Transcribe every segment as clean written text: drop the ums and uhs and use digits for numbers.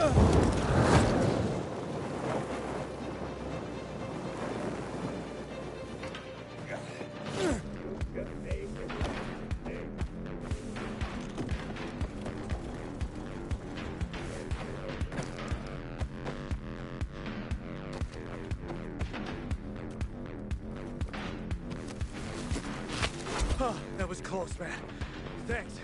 Oh, that was close, man. Thanks.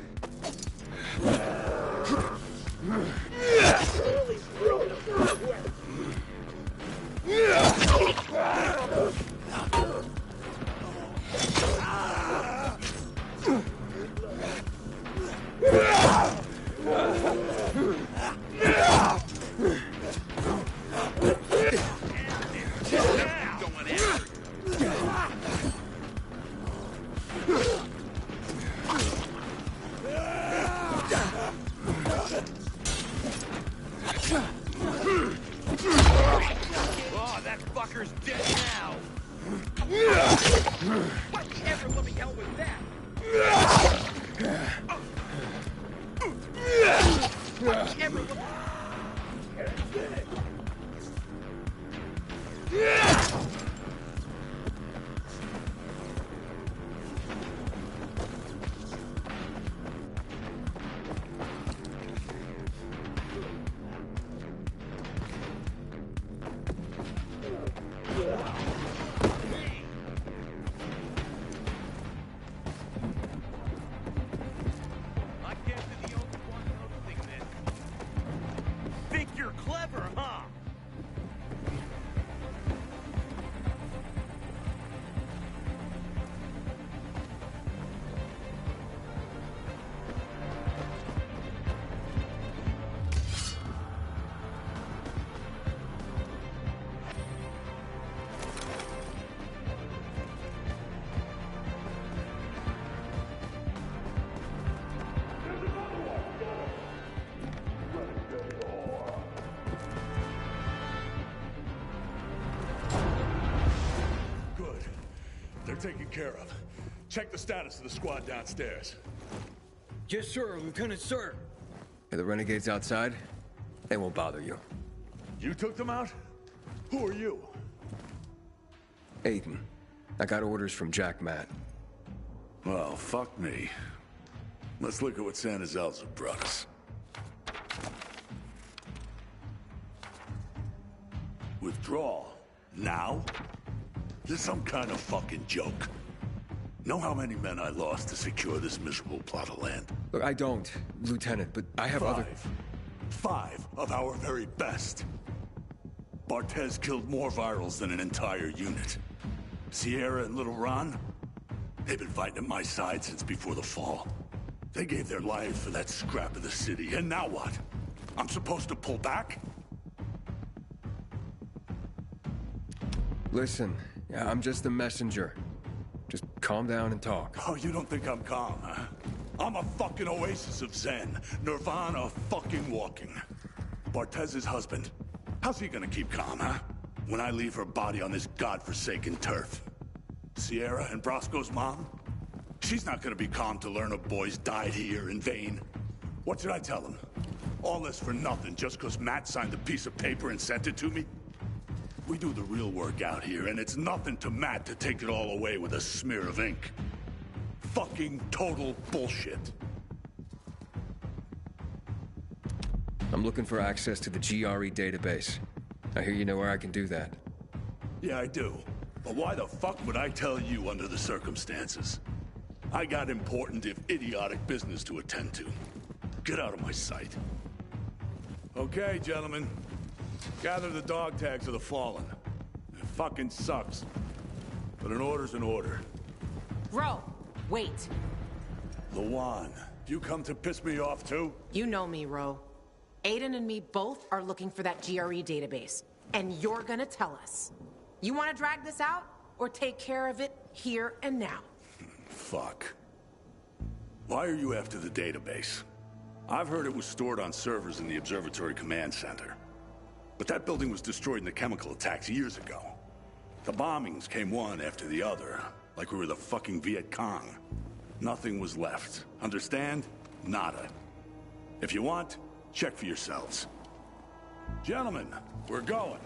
Taken care of. Check the status of the squad downstairs. Yes, sir, Lieutenant, sir. Are the renegades outside? They won't bother you. You took them out? Who are you? Aiden. I got orders from Jack Matt. Well, fuck me. Let's look at what Santa's elves have brought us. Withdrawal? Now? This is some kind of fucking joke. Know how many men I lost to secure this miserable plot of land? Look, I don't, Lieutenant, but I have other... Five of our very best. Barthez killed more virals than an entire unit. Sierra and Little Ron, they've been fighting at my side since before the fall. They gave their lives for that scrap of the city, and now what? I'm supposed to pull back? Listen, I'm just the messenger. Just calm down and talk. Oh, you don't think I'm calm, huh? I'm a fucking oasis of zen. Nirvana fucking walking. Bartez's husband. How's he gonna keep calm, huh? When I leave her body on this godforsaken turf. Sierra and Brosco's mom? She's not gonna be calm to learn her boys died here in vain. What should I tell him? All this for nothing just because Matt signed a piece of paper and sent it to me? We do the real work out here, and it's nothing to Matt to take it all away with a smear of ink. Fucking total bullshit. I'm looking for access to the GRE database. I hear you know where I can do that. Yeah, I do. But why the fuck would I tell you under the circumstances? I got important, if idiotic, business to attend to. Get out of my sight. Okay, gentlemen. Gather the dog tags of the fallen. It fucking sucks. But an order's an order. Bro, wait. Lawan, you come to piss me off too? You know me, Ro. Aiden and me both are looking for that GRE database. And you're gonna tell us. You wanna drag this out? Or take care of it here and now? Fuck. Why are you after the database? I've heard it was stored on servers in the Observatory Command Center. But that building was destroyed in the chemical attacks years ago. The bombings came one after the other, like we were the fucking Viet Cong. Nothing was left. Understand? Nada. If you want, check for yourselves. Gentlemen, we're going.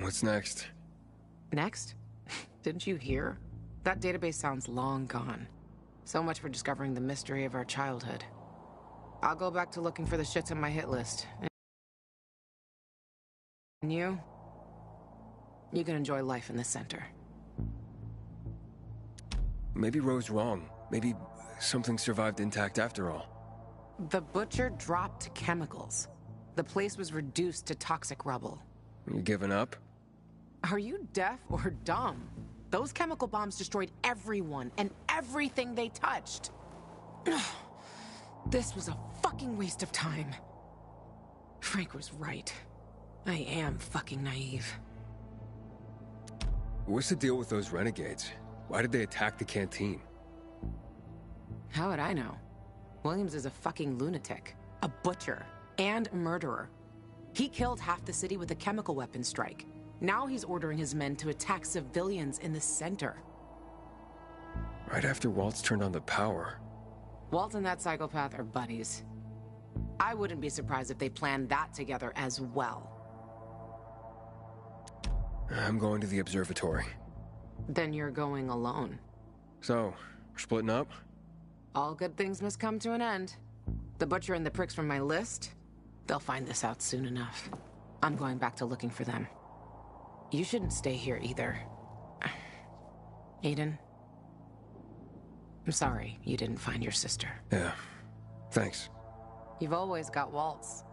What's next? Next? Didn't you hear? That database sounds long gone. So much for discovering the mystery of our childhood. I'll go back to looking for the shits on my hit list. And you? You can enjoy life in the center. Maybe Ro's wrong. Maybe something survived intact after all. The butcher dropped chemicals. The place was reduced to toxic rubble. You giving up? Are you deaf or dumb? Those chemical bombs destroyed everyone and everything they touched. This was a fucking waste of time. Frank was right. I am fucking naive. What's the deal with those renegades? Why did they attack the canteen? How would I know? Williams is a fucking lunatic, a butcher, and a murderer. He killed half the city with a chemical weapon strike. Now he's ordering his men to attack civilians in the center. Right after Waltz turned on the power. Walt and that psychopath are buddies. I wouldn't be surprised if they planned that together as well. I'm going to the observatory. Then you're going alone. So, we're splitting up? All good things must come to an end. The butcher and the pricks from my list, they'll find this out soon enough. I'm going back to looking for them. You shouldn't stay here either. Aiden, I'm sorry you didn't find your sister. Yeah, thanks. You've always got Waltz.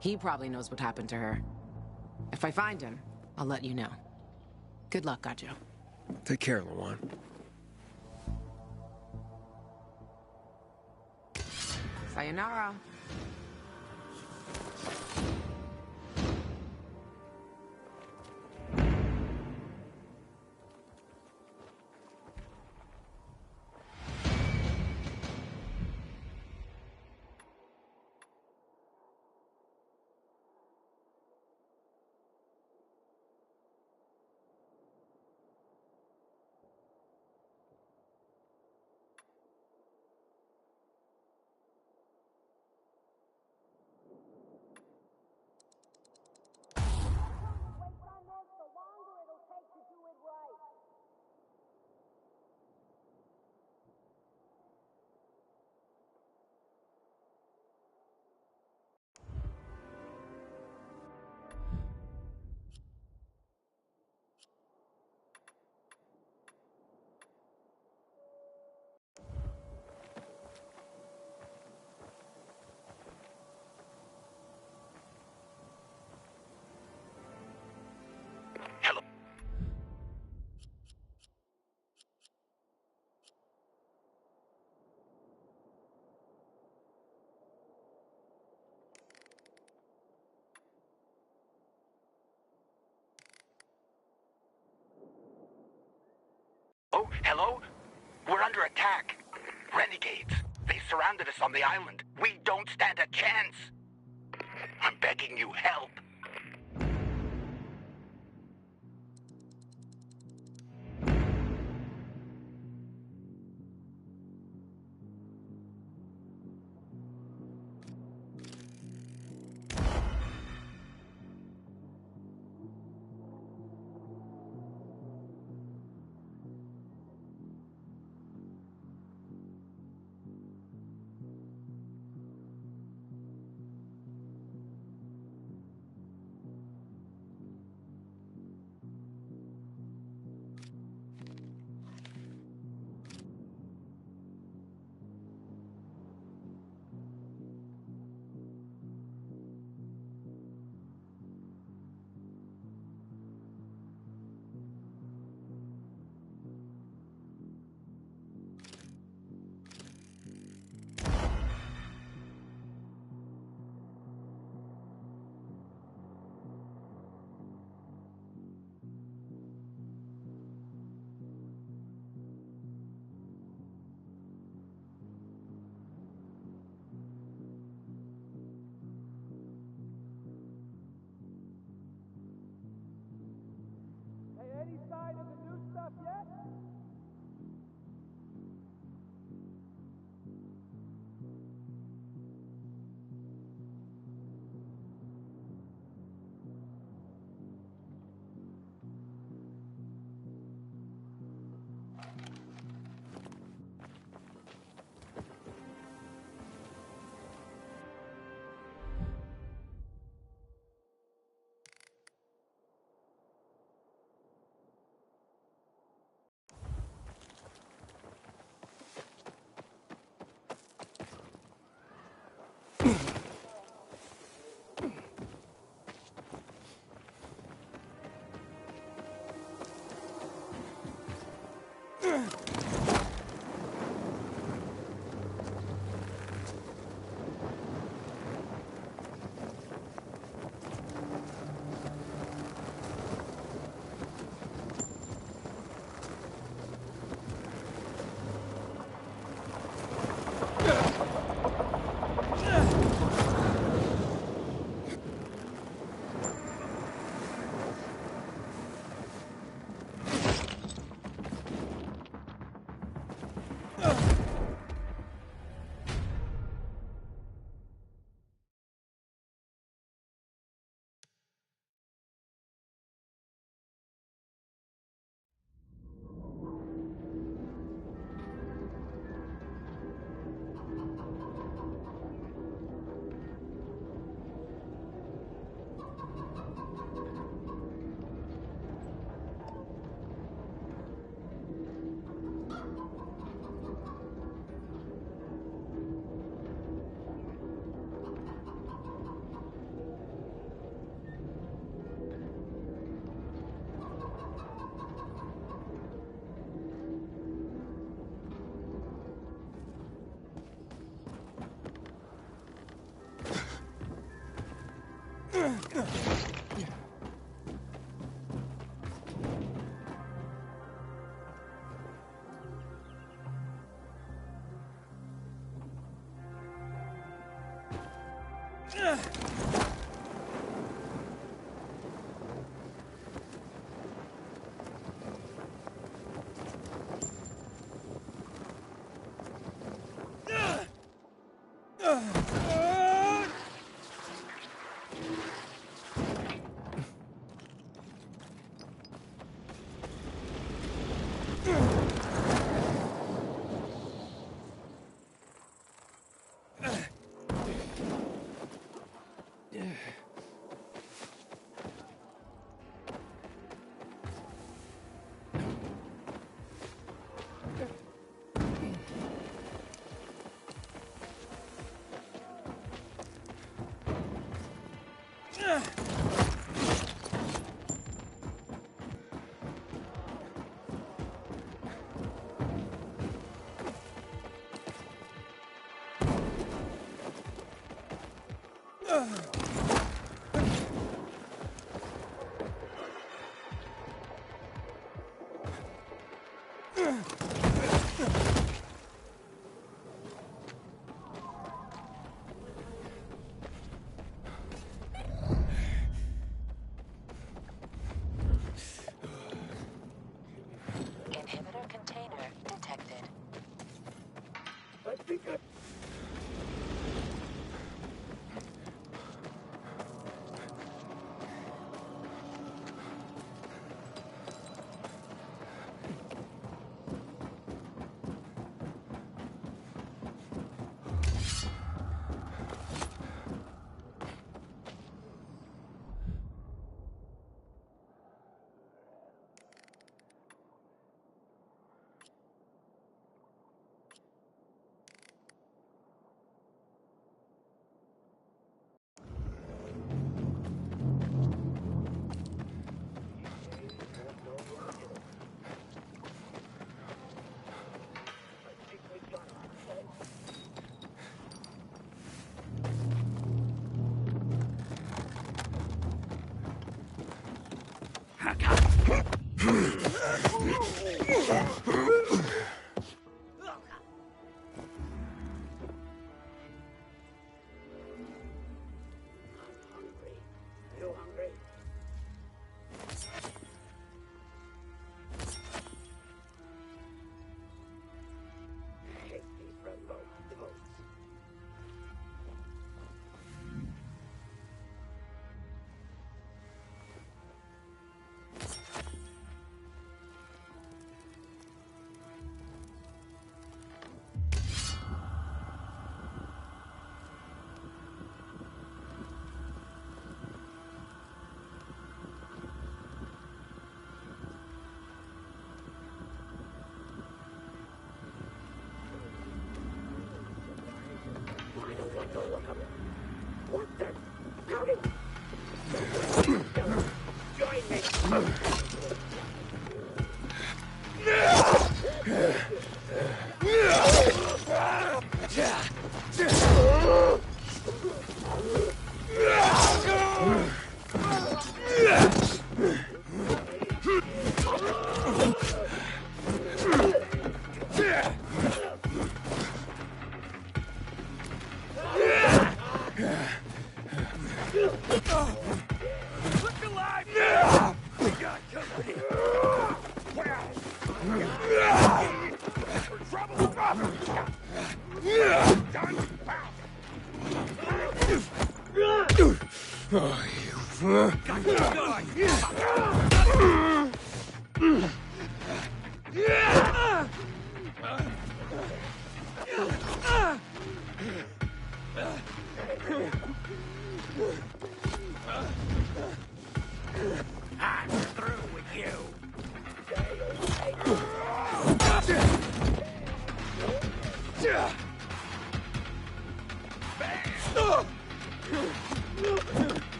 He probably knows what happened to her. If I find him, I'll let you know. Good luck, Gajo. Take care, Lawan. Sayonara. Oh, hello? We're under attack. Renegades. They surrounded us on the island. We don't stand a chance. I'm begging you, help. Any sign of the new stuff yet?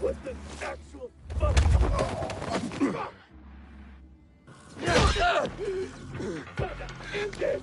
What the actual fuck? End this!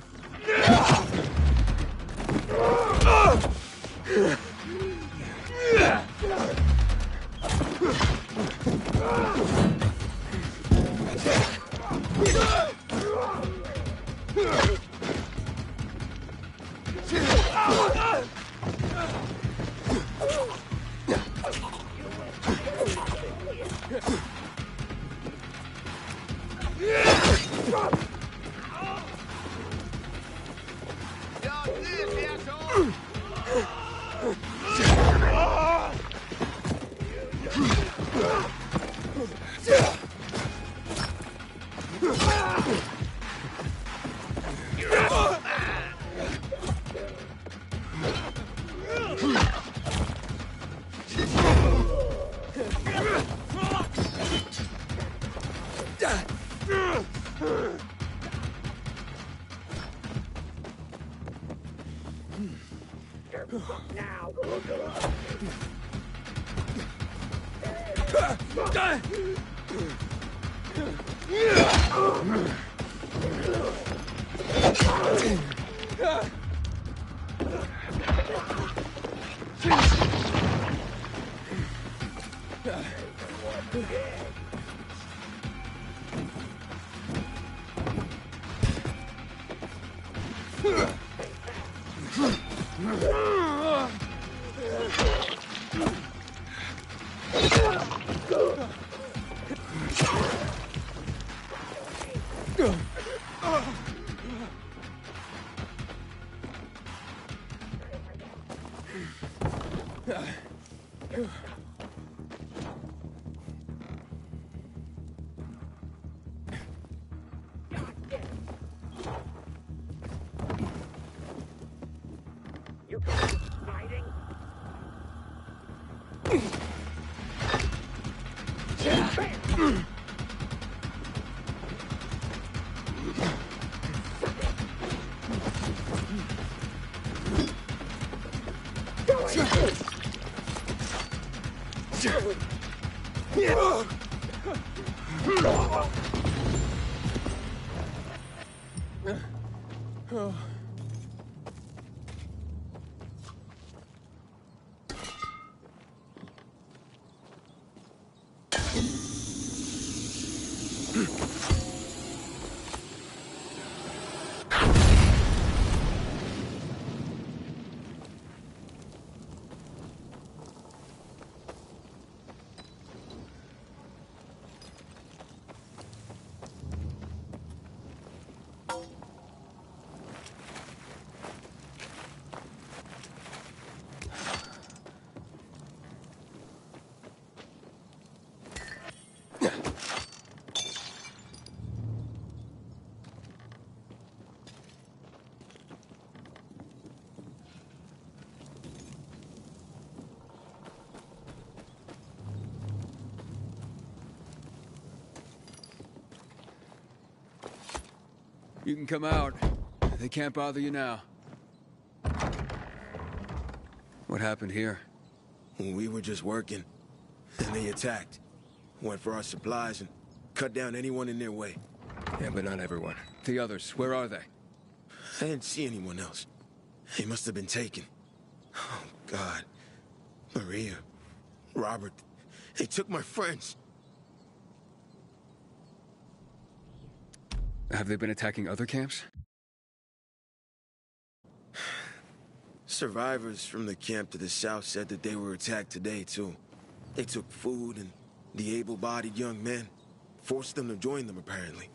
You can come out. They can't bother you now. What happened here? We were just working, and they attacked. Went for our supplies and cut down anyone in their way. Yeah, but not everyone. The others, where are they? I didn't see anyone else. They must have been taken. Oh, God. Maria, Robert, they took my friends. Have they been attacking other camps? Survivors from the camp to the south said that they were attacked today, too. They took food and the able-bodied young men. Forced them to join them, apparently.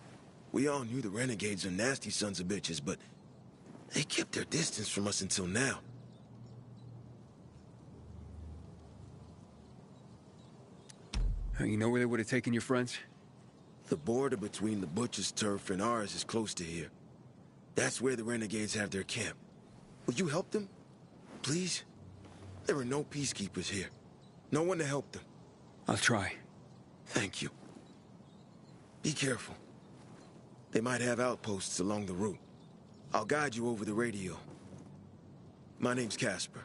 We all knew the renegades are nasty sons of bitches, but they kept their distance from us until now. You know where they would have taken your friends? The border between the Butcher's turf and ours is close to here. That's where the renegades have their camp. Will you help them? Please? There are no peacekeepers here. No one to help them. I'll try. Thank you. Be careful. They might have outposts along the route. I'll guide you over the radio. My name's Casper.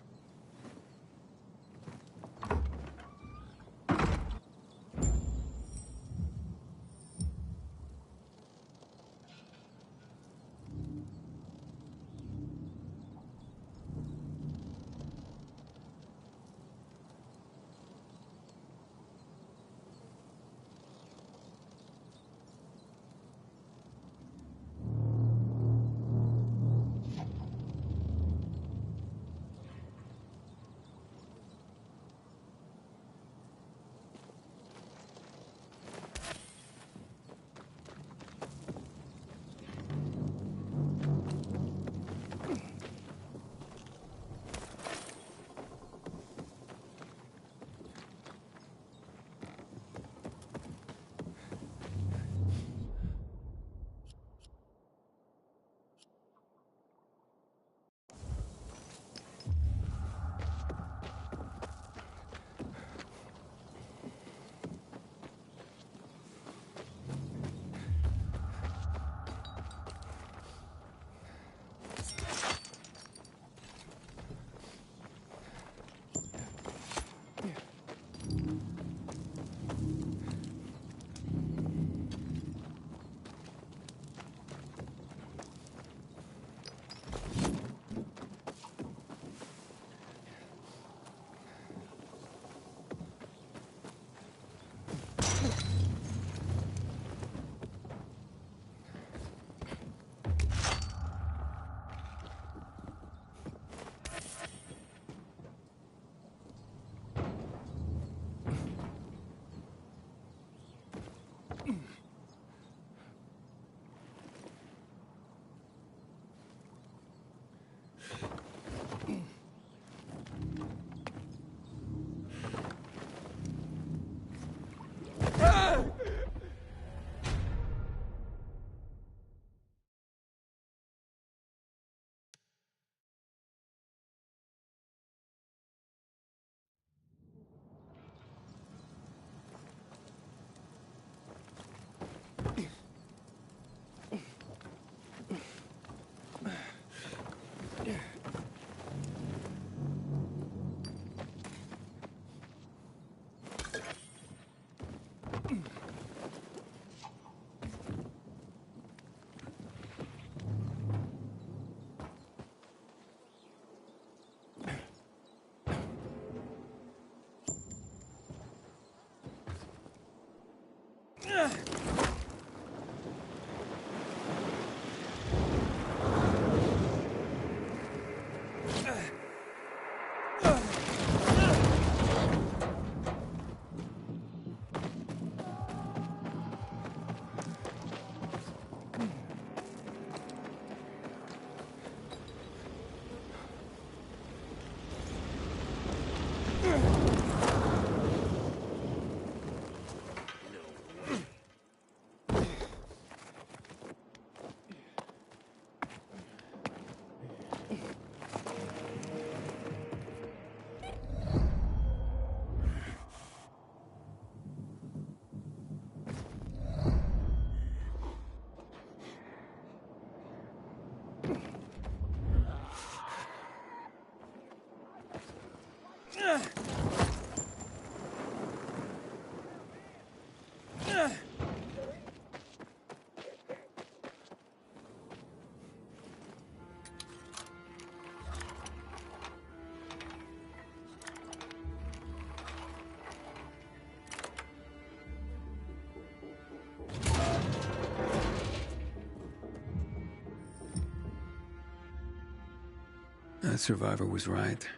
That survivor was right.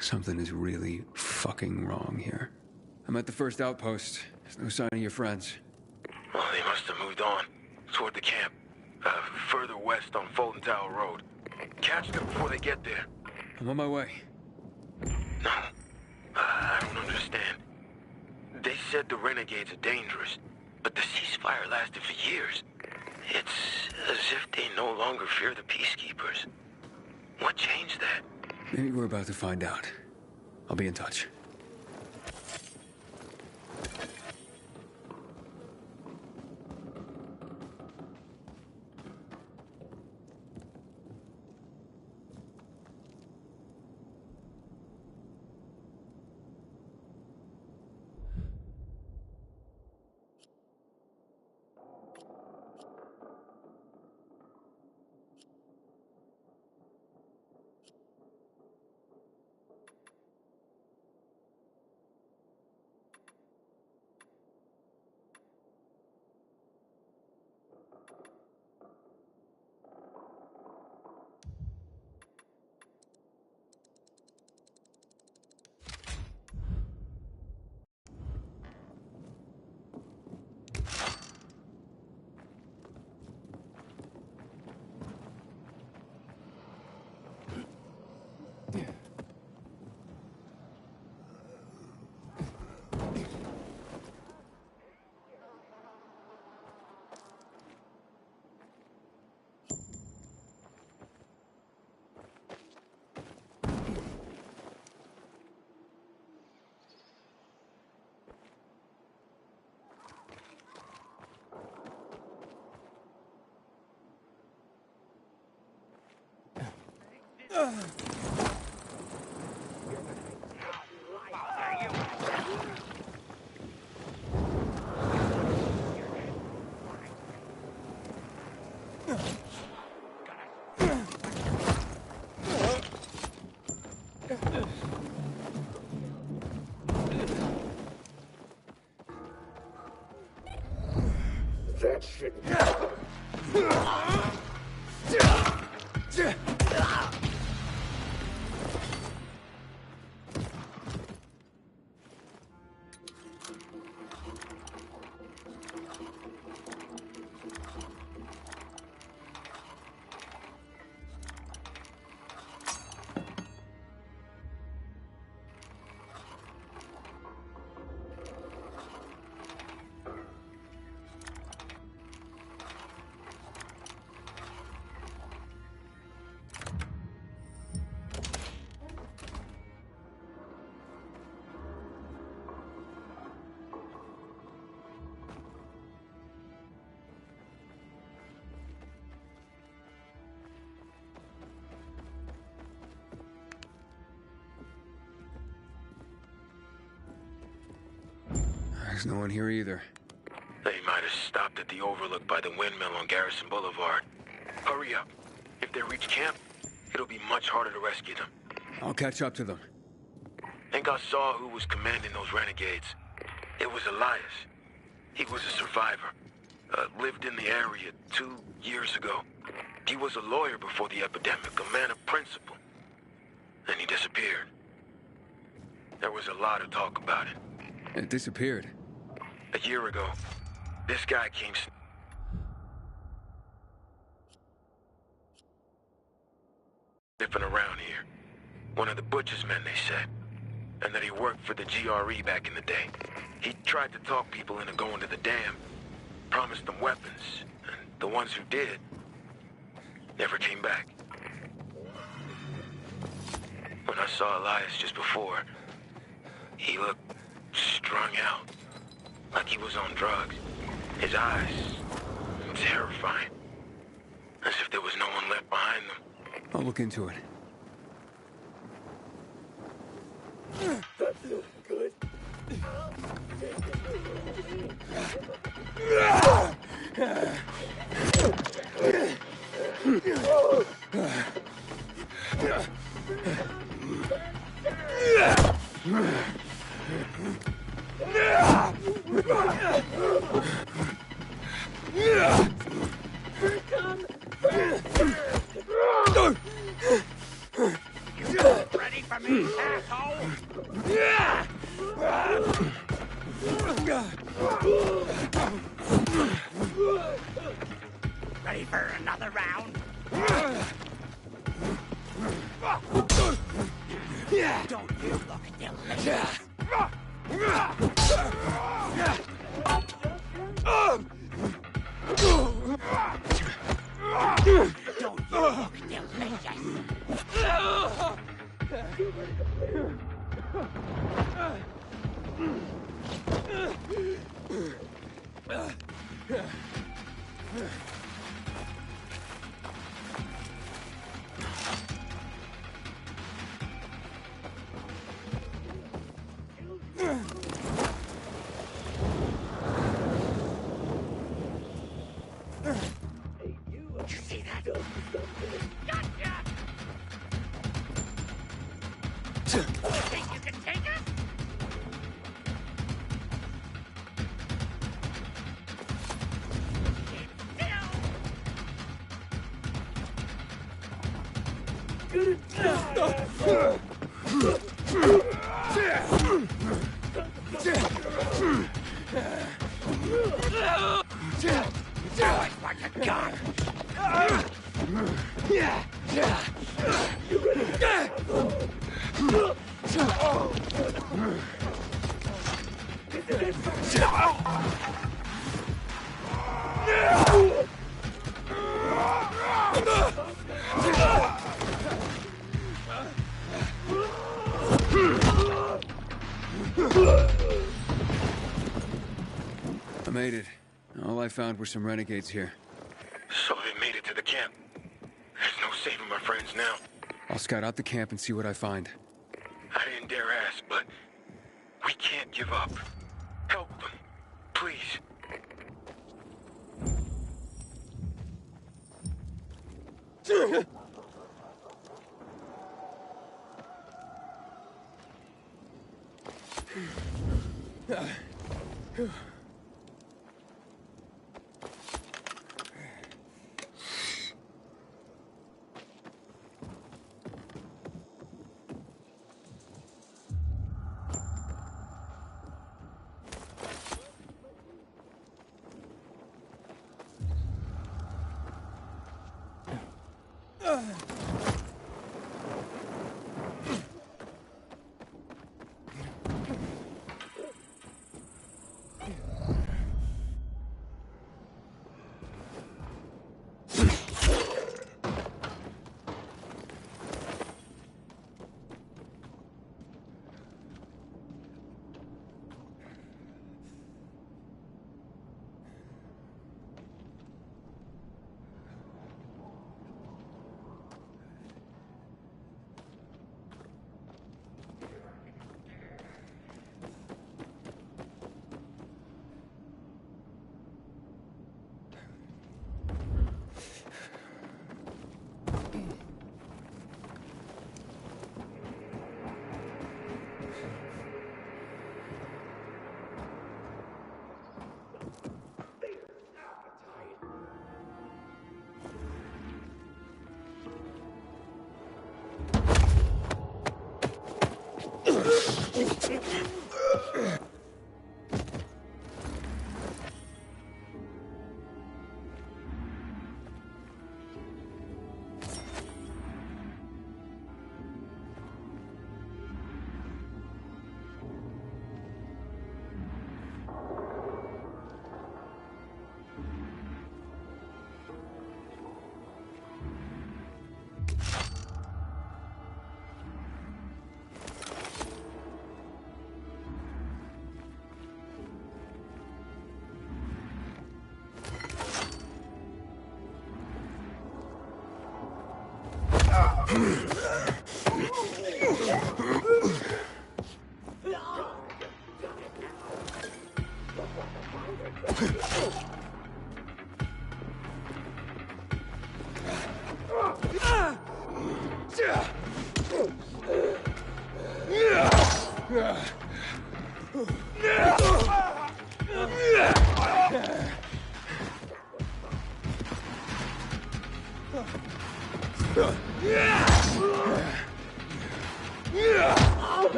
Something is really fucking wrong here. I'm at the first outpost. There's no sign of your friends. Well, they must have moved on. Toward the camp. Further west on Fulton Tower Road. Catch them before they get there. I'm on my way. No. I don't understand. They said the renegades are dangerous, but the ceasefire lasted for years. It's as if they no longer fear the peacekeepers. What changed that? Maybe we're about to find out. I'll be in touch. That shit. There's no one here either. They might have stopped at the overlook by the windmill on Garrison Boulevard. Hurry up. If they reach camp, it'll be much harder to rescue them. I'll catch up to them. Think I saw who was commanding those renegades. It was Elias. He was a survivor. Lived in the area 2 years ago. He was a lawyer before the epidemic, a man of principle. Then he disappeared. There was a lot of talk about it. It disappeared. A year ago, this guy came sniffing around here. One of the butcher's men, they said. And that he worked for the GRE back in the day. He tried to talk people into going to the dam. Promised them weapons. And the ones who did never came back. When I saw Elias just before, he looked strung out. Like he was on drugs. His eyes, terrifying. As if there was no one left behind them. I'll look into it. Ready for me, asshole? Ready for another round? Don't you look delicious? Don't you look delicious? Did you see that? Gotcha! You think you can take us? Now it's what you got. I made it. All I found were some renegades here. So they made it to the camp. There's no saving my friends now. I'll scout out the camp and see what I find. I didn't dare ask, but we can't give up. Help them, please.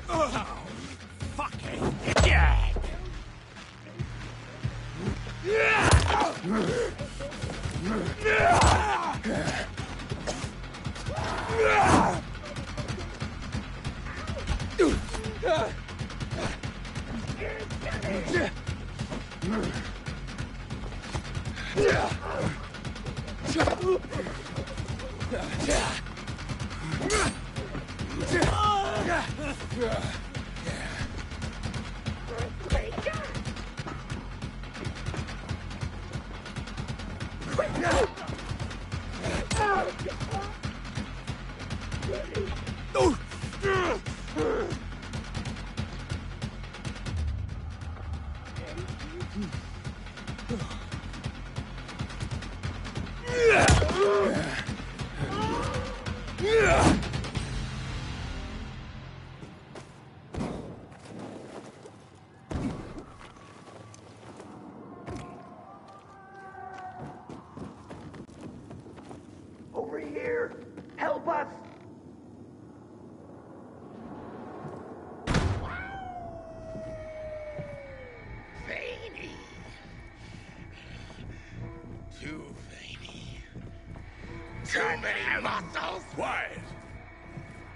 Fucking dead! Over here! Help us! Veiny. Too veiny. Too many muscles! Quiet!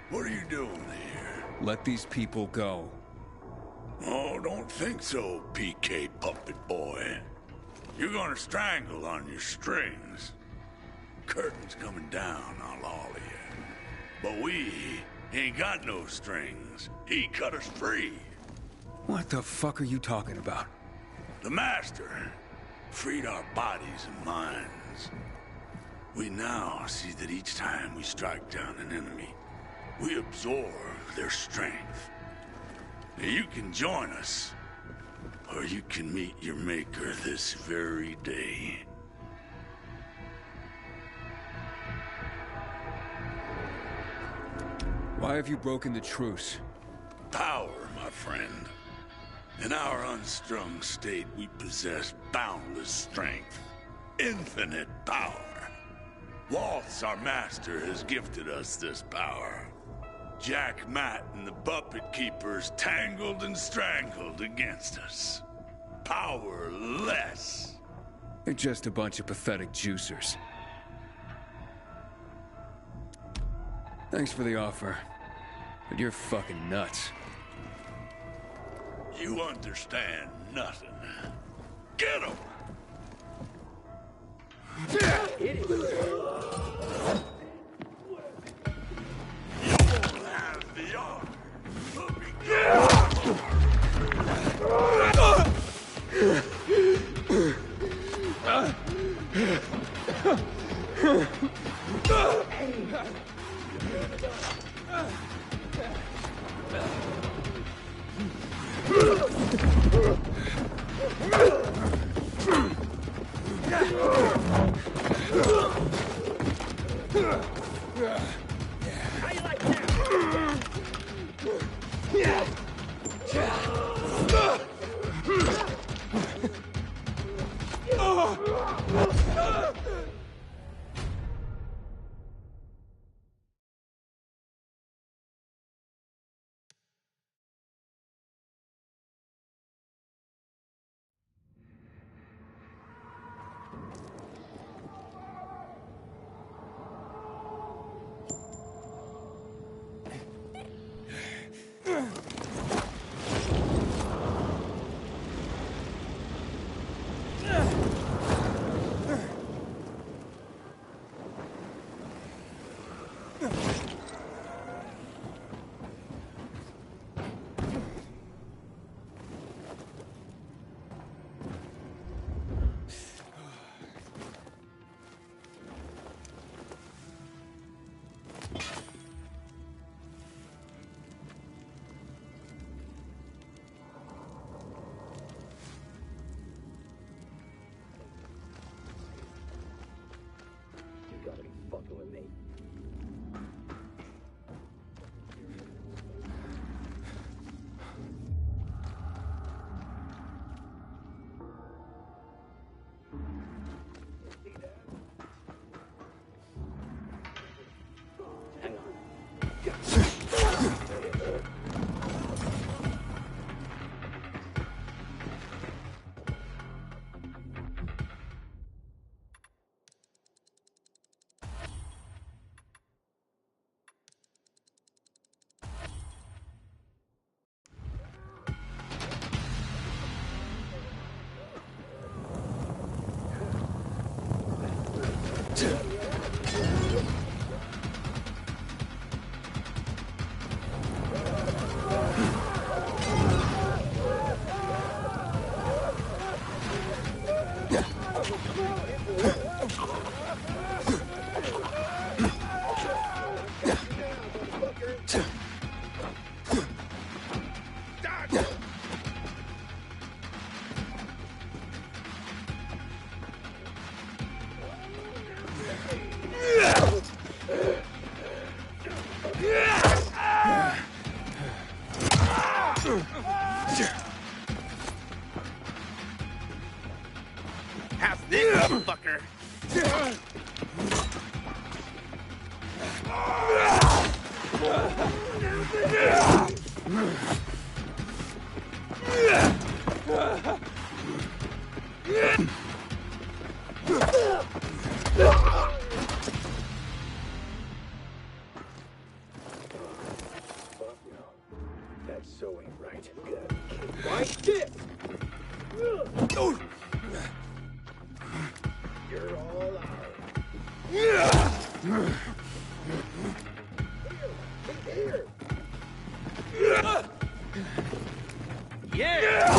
What are you doing here? Let these people go. Oh, don't think so, PK puppet boy. You're gonna strangle on your strings. Curtain's coming down on all of you. But we ain't got no strings. He cut us free. What the fuck are you talking about? The Master freed our bodies and minds. We now see that each time we strike down an enemy, we absorb their strength. Now you can join us, or you can meet your maker this very day. Why have you broken the truce? Power, my friend. In our unstrung state, we possess boundless strength. Infinite power. Waltz, our master, has gifted us this power. Jack, Matt, and the Puppet Keepers tangled and strangled against us. Powerless. They're just a bunch of pathetic juicers. Thanks for the offer, but you're fucking nuts. You understand nothing. Get him! You won't have the honor How you like that? How's this, motherfucker? That so ain't right. Like this. You're all out. Here. Yeah!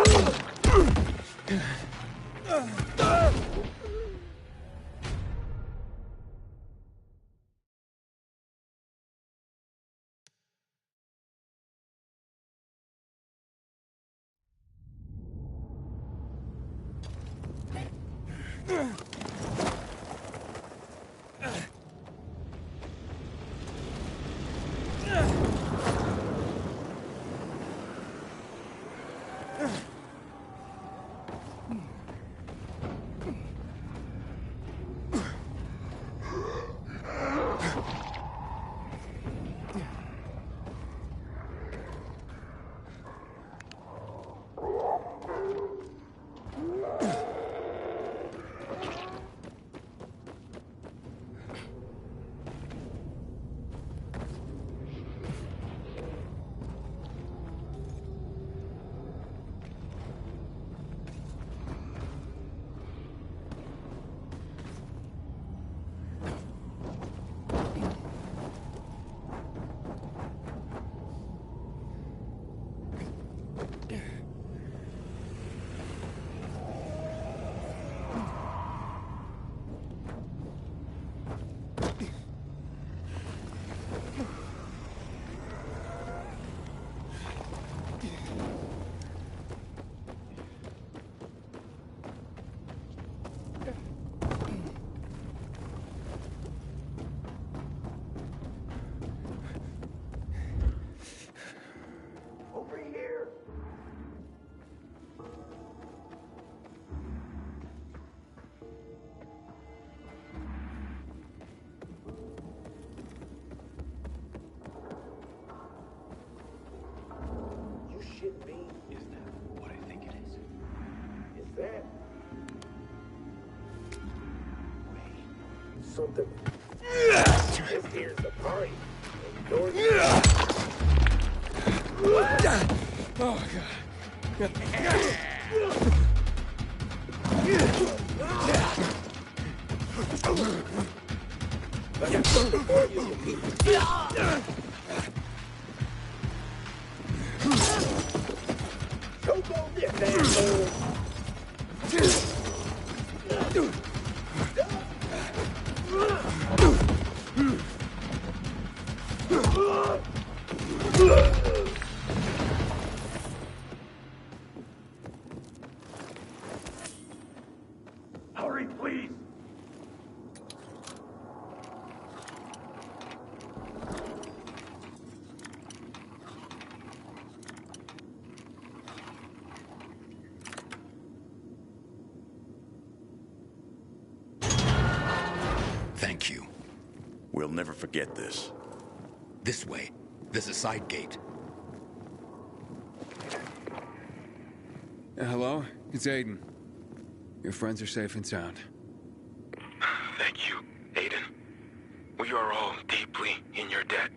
Over here. You shit me? Is that what I think it is? Is that? Wait. Something. This here's the party. Yours. Oh, God. Choke on this, asshole. Hurry, please. Thank you. We'll never forget this. This way. There's a side gate. Hello? It's Aiden. Your friends are safe and sound. Thank you, Aiden. We are all deeply in your debt.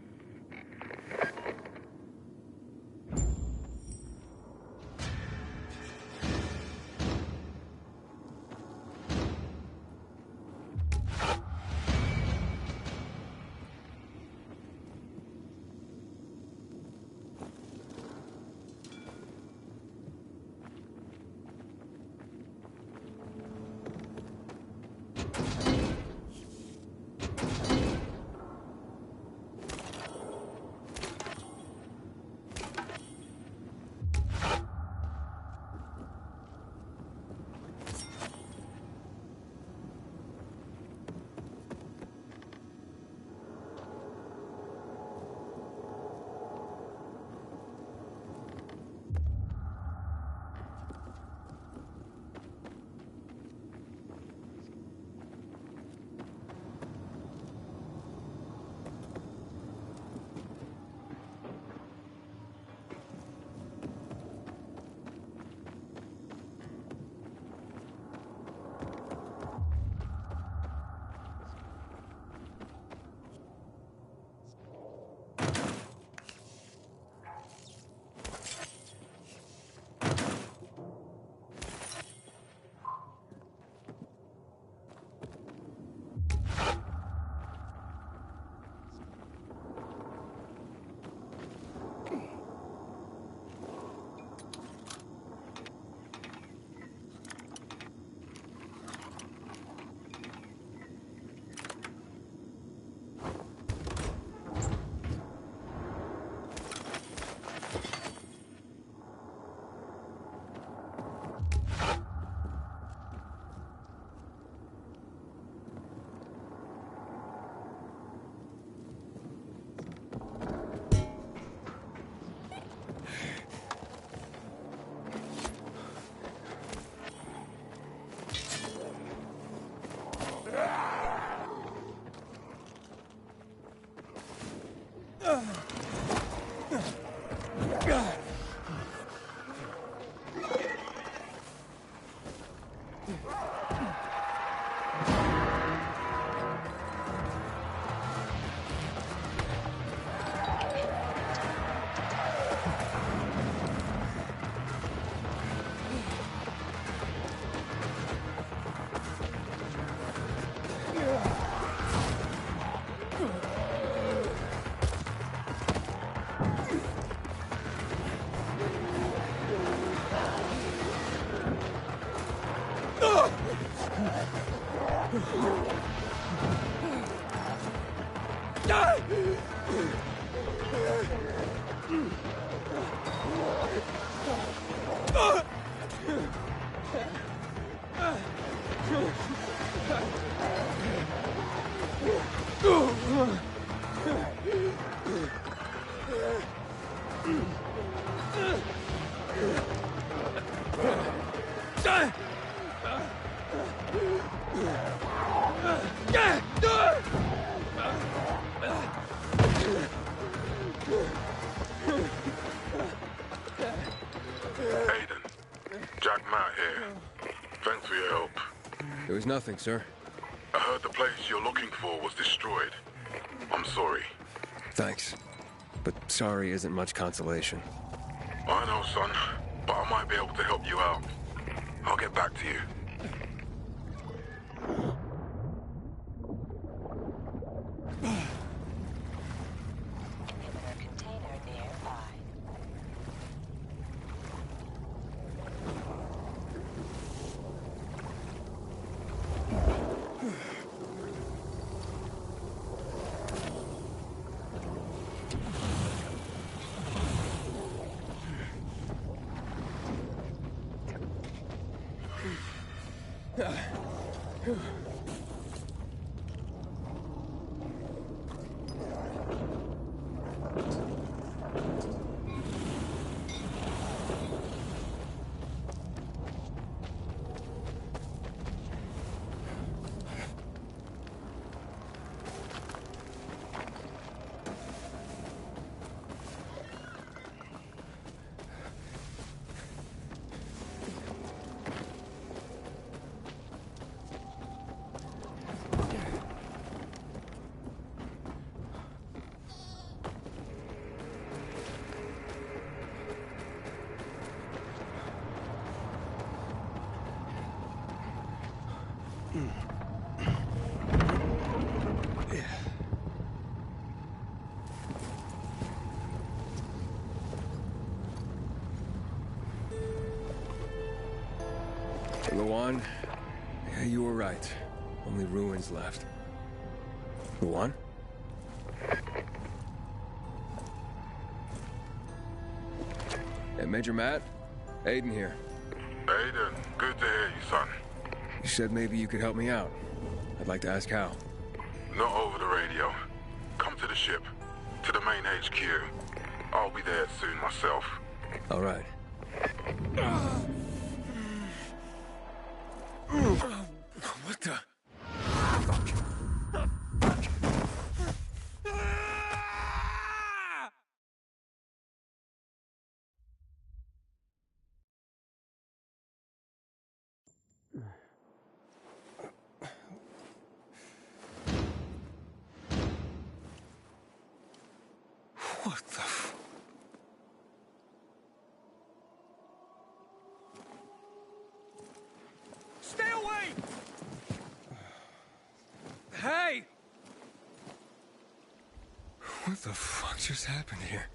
There was nothing, sir. I heard the place you're looking for was destroyed. I'm sorry. Thanks. But sorry isn't much consolation. I know, son, but I might be able to help you out. I'll get back to you. Lawan, yeah, you were right. Only ruins left. Lawan? Hey, Major Matt? Aiden here. Aiden, good to hear you, son. You said maybe you could help me out. I'd like to ask how. Not over the radio. Come to the ship. To the main HQ. I'll be there soon myself. All right. What the? What the f... Stay away! Hey! What the fuck just happened here?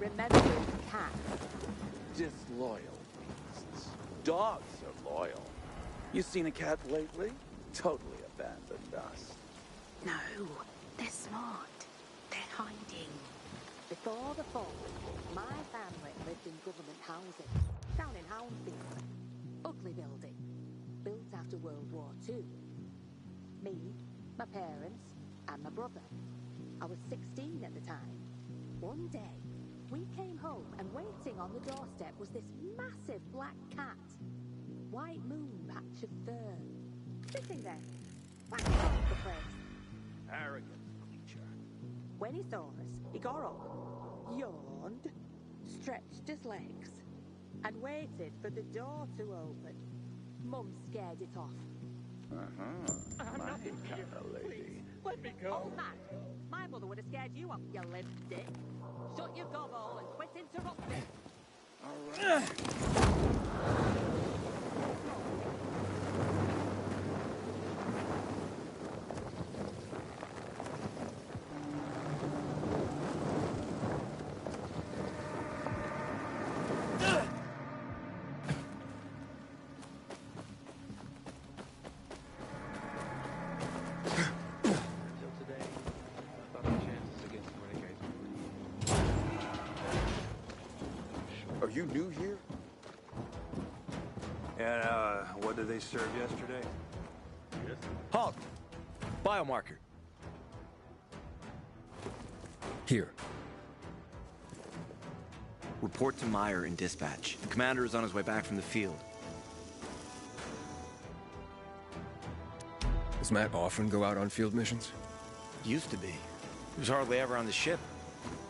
Remembers cats. Disloyal beasts. Dogs are loyal. You seen a cat lately? Totally abandoned us. No, they're smart. They're hiding. Before the fall, my family lived in government housing, down in Hounsfield. Ugly building, built after World War II. Me, my parents, and my brother. I was 16 at the time. One day, we came home and waiting on the doorstep was this massive black cat. White moon patch of fur. Sitting there. Back across the place. Arrogant creature. When he saw us, he got up, yawned, stretched his legs, and waited for the door to open. Mum scared it off. My kind of lady. Please, let me go. Oh, man. My mother would have scared you off, you limp dick. Shut your gobble and quit interrupting. All right. Are you new here? And, what did they serve yesterday? Halt! Biomarker. Here. Report to Meyer in dispatch. The commander is on his way back from the field. Does Matt often go out on field missions? Used to be. He was hardly ever on the ship.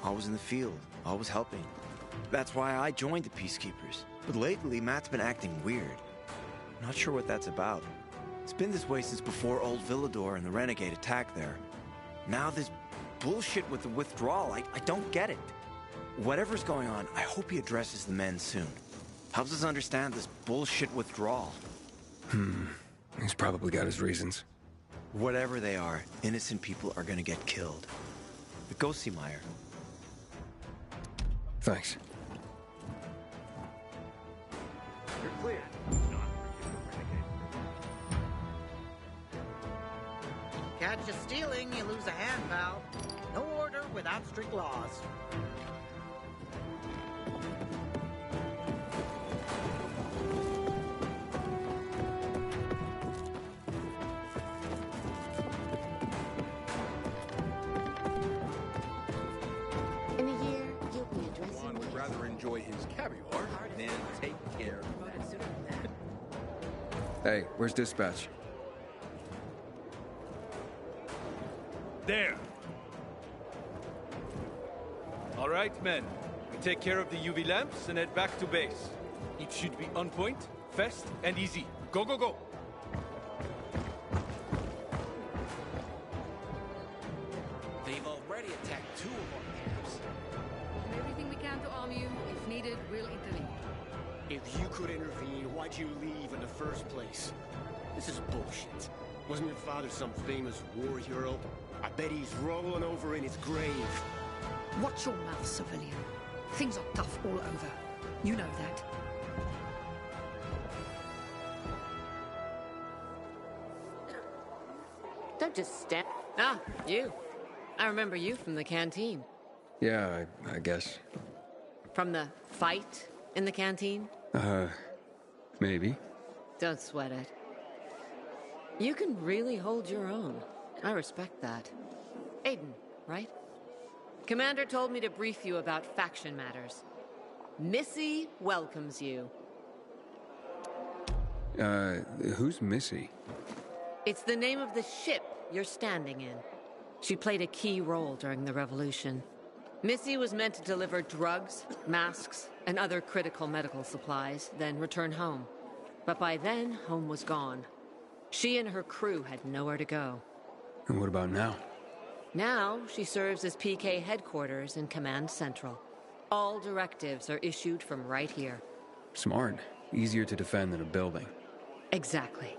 Always in the field, always helping. That's why I joined the Peacekeepers. But lately, Matt's been acting weird. Not sure what that's about. It's been this way since before old Villador and the Renegade attack there. Now this bullshit with the withdrawal, I don't get it. Whatever's going on, I hope he addresses the men soon. Helps us understand this bullshit withdrawal. He's probably got his reasons. Whatever they are, innocent people are gonna get killed. But go see Meyer. Thanks. You're clear. Catch you stealing, you lose a hand, pal. No order without strict laws. In a year, you'll be addressing Lawan would rather enjoy his caviar than take care of that. Hey, where's dispatch? There. All right, men. We take care of the UV lamps and head back to base. It should be on point, fast, and easy. Go, go, go. They've already attacked 2 of our camps. Do everything we can to arm you. If needed, we'll intervene. If you could intervene, why'd you leave in the first place? This is bullshit. Wasn't your father some famous war hero? I bet he's rolling over in his grave. Watch your mouth, civilian. Things are tough all over. You know that. Don't just stand. Ah, you. I remember you from the canteen. Yeah, I guess. From the fight in the canteen? Maybe. Don't sweat it. You can really hold your own. I respect that. Aiden, right? Commander told me to brief you about faction matters. Missy welcomes you. Who's Missy? It's the name of the ship you're standing in. She played a key role during the revolution. Missy was meant to deliver drugs, masks, and other critical medical supplies, then return home. But by then, home was gone. She and her crew had nowhere to go. And what about now? Now, she serves as PK headquarters in Command Central. All directives are issued from right here. Smart. Easier to defend than a building. Exactly.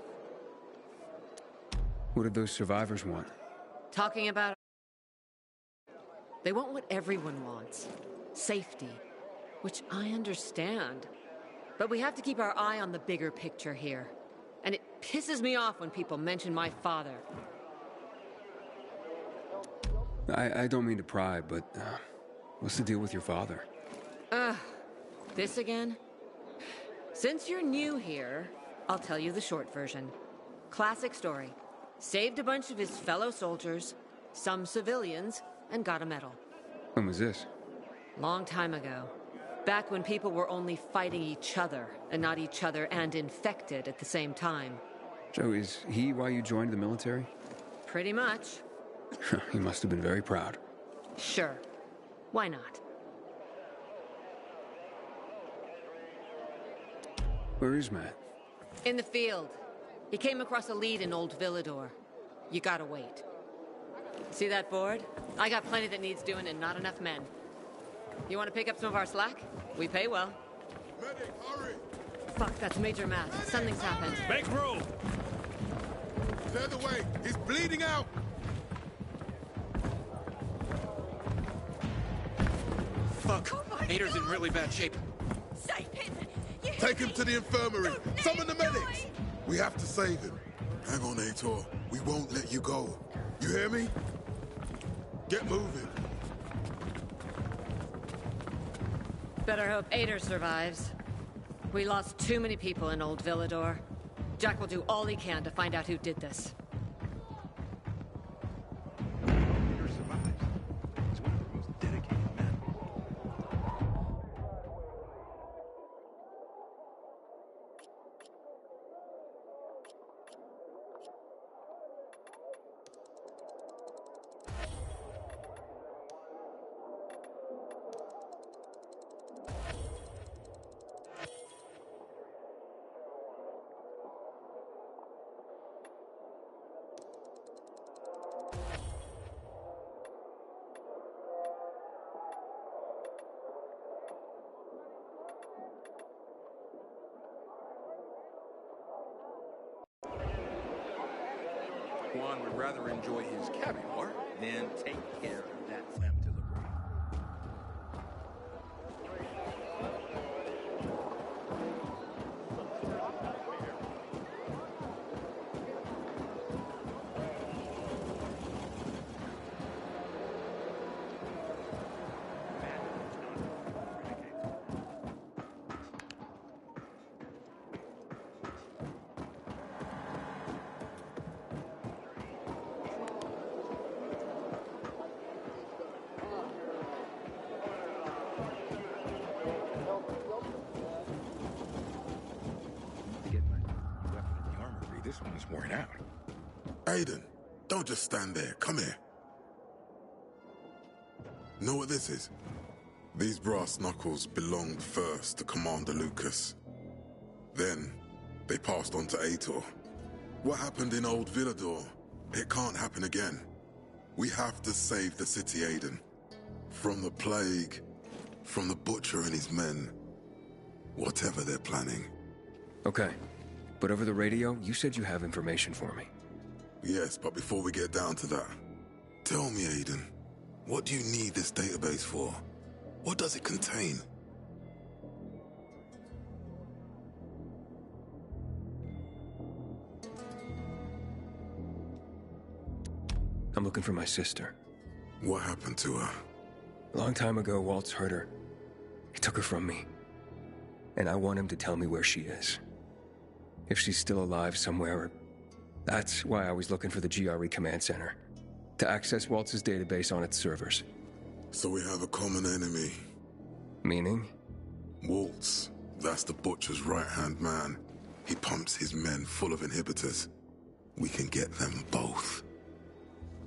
What did those survivors want? Talking about... They want what everyone wants. Safety. Which I understand. But we have to keep our eye on the bigger picture here. And it pisses me off when people mention my father. I don't mean to pry, but what's the deal with your father? This again? Since you're new here, I'll tell you the short version. Classic story. Saved a bunch of his fellow soldiers, some civilians, and got a medal. When was this? Long time ago. Back when people were only fighting each other, and not each other and infected at the same time. So is he why you joined the military? Pretty much. He must have been very proud. Sure. Why not? Where is Matt? In the field. He came across a lead in Old Villador. You gotta wait. See that board? I got plenty that needs doing and not enough men. You want to pick up some of our slack? We pay well. Medic, hurry! Fuck, that's Major Matt. Something's happened. Make room! Clear the way! He's bleeding out! Fuck! Ader's in really bad shape. Save him! Take him to the infirmary! Summon the medics! We have to save him. Hang on, Ator. We won't let you go. You hear me? Get moving. Better hope Ader survives. We lost too many people in Old Villador. Jack will do all he can to find out who did this. Ader survives. He's one of the most dedicated men. Juan would rather enjoy his caviar than take care of that lamp delivery. This one is worn out. Aiden, don't just stand there. Come here. Know what this is? These brass knuckles belonged first to Commander Lucas. Then, they passed on to Ator. What happened in Old Villador, it can't happen again. We have to save the city, Aiden. From the plague, from the Butcher and his men. Whatever they're planning. Okay. But over the radio, you said you have information for me. Yes, but before we get down to that, tell me, Aiden, what do you need this database for? What does it contain? I'm looking for my sister. What happened to her? A long time ago, Waltz hurt her. He took her from me. And I want him to tell me where she is. If she's still alive somewhere. That's why I was looking for the GRE command center. To access Waltz's database on its servers. So we have a common enemy. Meaning? Waltz. That's the Butcher's right-hand man. He pumps his men full of inhibitors. We can get them both.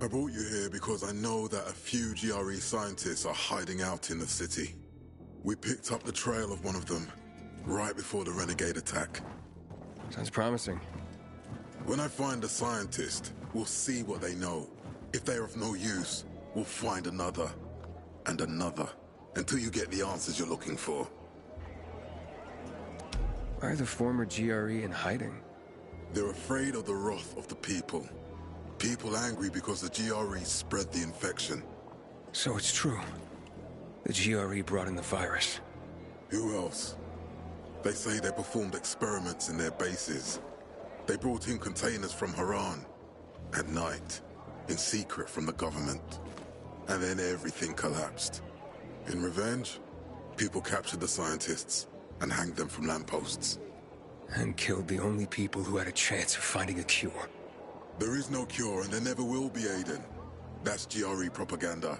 I brought you here because I know that a few GRE scientists are hiding out in the city. We picked up the trail of one of them, right before the renegade attack. Sounds promising. When I find a scientist, we'll see what they know. If they're of no use, we'll find another, and another. until you get the answers you're looking for. Why are the former GRE in hiding? They're afraid of the wrath of the people. People angry because the GRE spread the infection. So it's true. The GRE brought in the virus. Who else? They say they performed experiments in their bases. They brought in containers from Haran. At night. In secret from the government. And then everything collapsed. In revenge, people captured the scientists and hanged them from lampposts. And killed the only people who had a chance of finding a cure. There is no cure and there never will be, Aiden. That's GRE propaganda.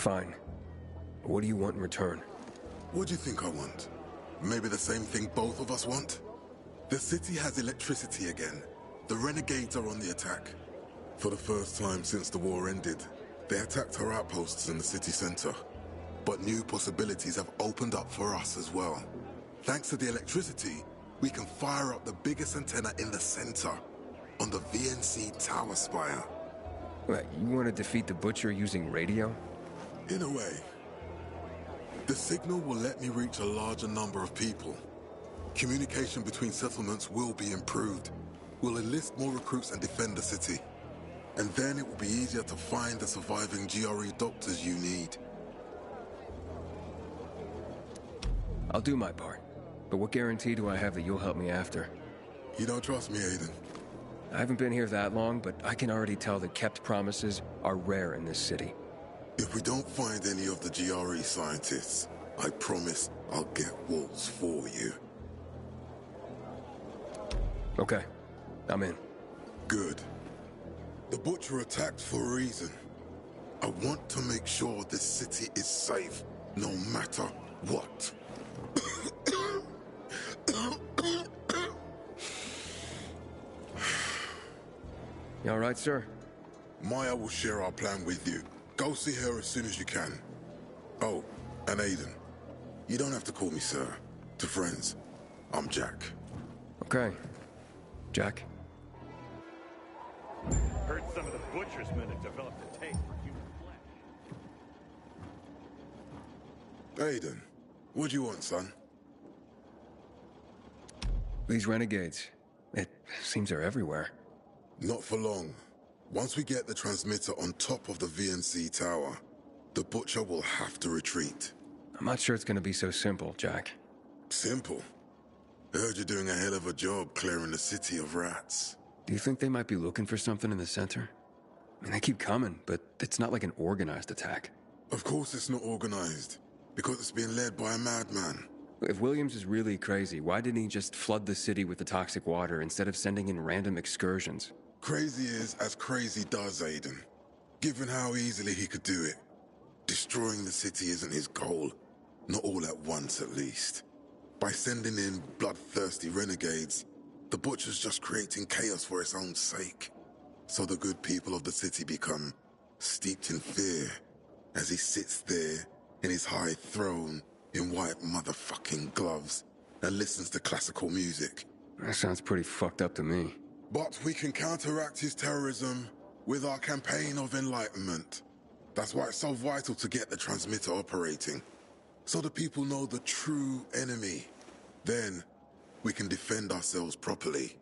Fine. What do you want in return? What do you think I want? Maybe the same thing both of us want? The city has electricity again. The renegades are on the attack. For the first time since the war ended, they attacked our outposts in the city center. But new possibilities have opened up for us as well. Thanks to the electricity, we can fire up the biggest antenna in the center, on the VNC tower spire. What, you want to defeat the Butcher using radio? In a way. The signal will let me reach a larger number of people. Communication between settlements will be improved. We'll enlist more recruits and defend the city. And then it will be easier to find the surviving GRE doctors you need. I'll do my part. But what guarantee do I have that you'll help me after? You don't trust me, Aiden? I haven't been here that long, but I can already tell that kept promises are rare in this city. If we don't find any of the GRE scientists, I promise I'll get Waltz for you. Okay, I'm in. Good. The Butcher attacked for a reason. I want to make sure this city is safe, no matter what. You all right, sir? Maya will share our plan with you. Go see her as soon as you can. Oh, and Aiden. You don't have to call me sir. To friends, I'm Jack. Okay. Jack? Heard some of the Butcher's men have developed a taste for human flesh. Aiden, what do you want, son? These renegades. It seems they're everywhere. Not for long. Once we get the transmitter on top of the VNC tower, the Butcher will have to retreat. I'm not sure it's gonna be so simple, Jack. Simple? I heard you're doing a hell of a job clearing the city of rats. Do you think they might be looking for something in the center? I mean, they keep coming, but it's not like an organized attack. Of course it's not organized, because it's being led by a madman. If Williams is really crazy, why didn't he just flood the city with the toxic water instead of sending in random excursions? Crazy is as crazy does, Aiden. Given how easily he could do it. Destroying the city isn't his goal. Not all at once, at least. By sending in bloodthirsty renegades, the Butcher's just creating chaos for its own sake. So the good people of the city become steeped in fear as he sits there in his high throne in white motherfucking gloves and listens to classical music. That sounds pretty fucked up to me. But we can counteract his terrorism with our campaign of enlightenment. That's why it's so vital to get the transmitter operating, so the people know the true enemy. Then, we can defend ourselves properly.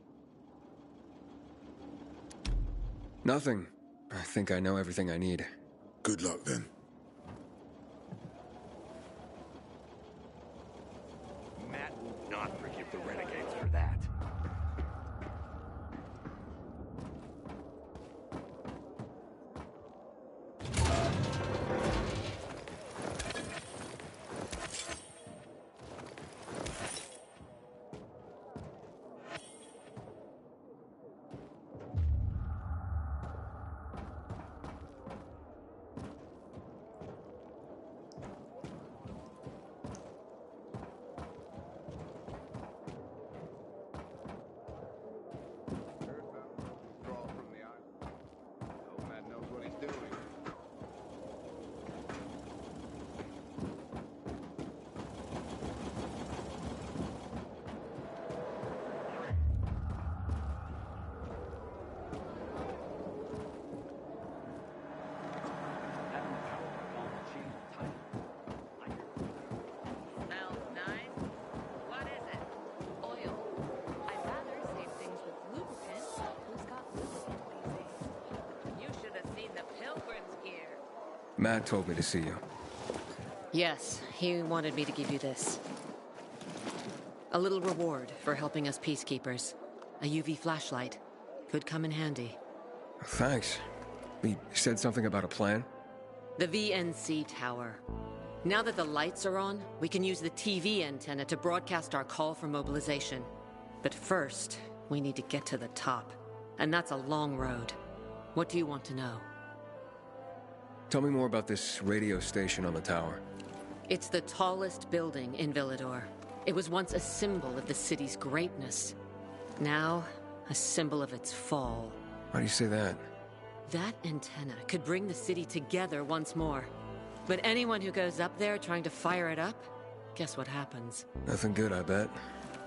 Nothing. I think I know everything I need. Good luck, then. Matt will not forgive the renegades for that. Matt told me to see you. Yes, he wanted me to give you this. A little reward for helping us peacekeepers. A UV flashlight. Could come in handy. Thanks. He said something about a plan? The VNC tower. Now that the lights are on, we can use the TV antenna to broadcast our call for mobilization. But first, we need to get to the top. And that's a long road. What do you want to know? Tell me more about this radio station on the tower. It's the tallest building in Villador. It was once a symbol of the city's greatness. Now, a symbol of its fall. Why do you say that? That antenna could bring the city together once more. But anyone who goes up there trying to fire it up, guess what happens? Nothing good, I bet.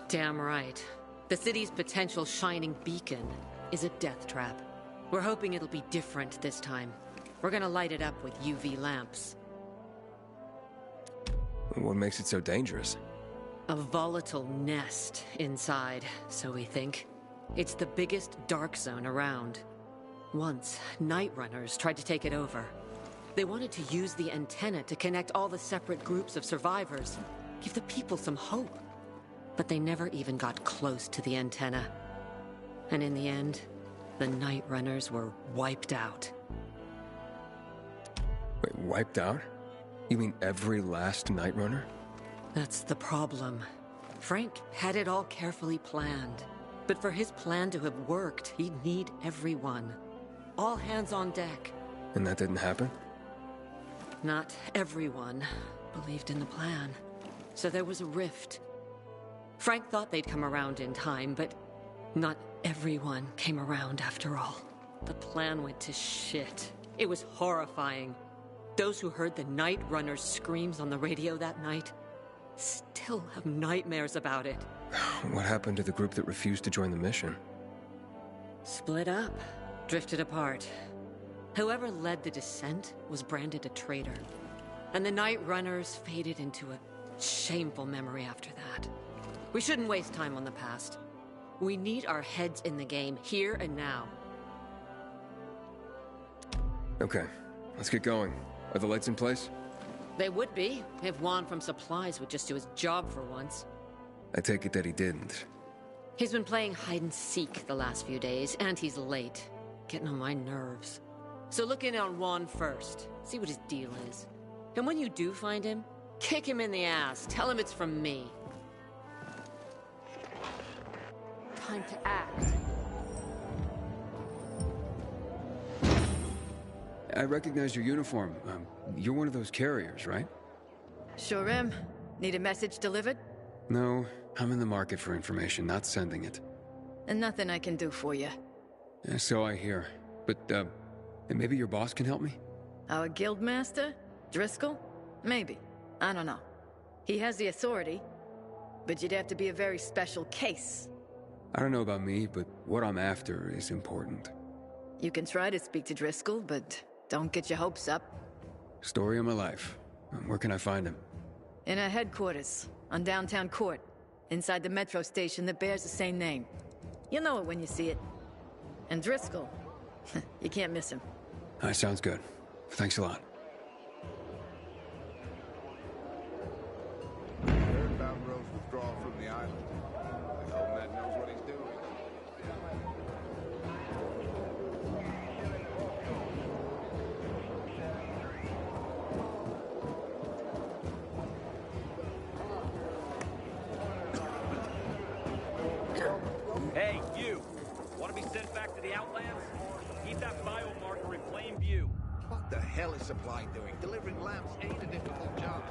Damn right. The city's potential shining beacon is a death trap. We're hoping it'll be different this time. We're gonna light it up with UV lamps. What makes it so dangerous? A volatile nest inside, so we think. It's the biggest dark zone around. Once, night runners tried to take it over. They wanted to use the antenna to connect all the separate groups of survivors, give the people some hope. But they never even got close to the antenna. And in the end, the night runners were wiped out. Wait, wiped out? You mean every last night runner? That's the problem. Frank had it all carefully planned. But for his plan to have worked, he'd need everyone. All hands on deck. And that didn't happen? Not everyone believed in the plan. So there was a rift. Frank thought they'd come around in time, but not everyone came around after all. The plan went to shit. It was horrifying. Those who heard the Night Runner's screams on the radio that night still have nightmares about it. What happened to the group that refused to join the mission? Split up. Drifted apart. Whoever led the descent was branded a traitor. And the Night Runners faded into a shameful memory after that. We shouldn't waste time on the past. We need our heads in the game, here and now. Okay, let's get going. Are the lights in place? They would be, if Juan from Supplies would just do his job for once. I take it that he didn't. He's been playing hide-and-seek the last few days, and he's late. Getting on my nerves. So look in on Juan first. See what his deal is. And when you do find him, kick him in the ass. Tell him it's from me. Time to act. I recognize your uniform. You're one of those carriers, right? Sure am. Need a message delivered? No, I'm in the market for information, not sending it. And nothing I can do for you. Yeah, so I hear. But, maybe your boss can help me? Our guildmaster? Driscoll? Maybe. I don't know. He has the authority, but you'd have to be a very special case. I don't know about me, but what I'm after is important. You can try to speak to Driscoll, but don't get your hopes up. Story of my life. Where can I find him? In our headquarters, on Downtown Court, inside the metro station that bears the same name. You'll know it when you see it. And Driscoll, you can't miss him. That sounds good. Thanks a lot. Heard about Rose withdrawal from the island. I hope Matt knows what he's doing. Hey, you! Want to be sent back to the Outlands? Keep that biomarker in plain view. What the hell is Supply doing? Delivering lamps ain't a difficult job.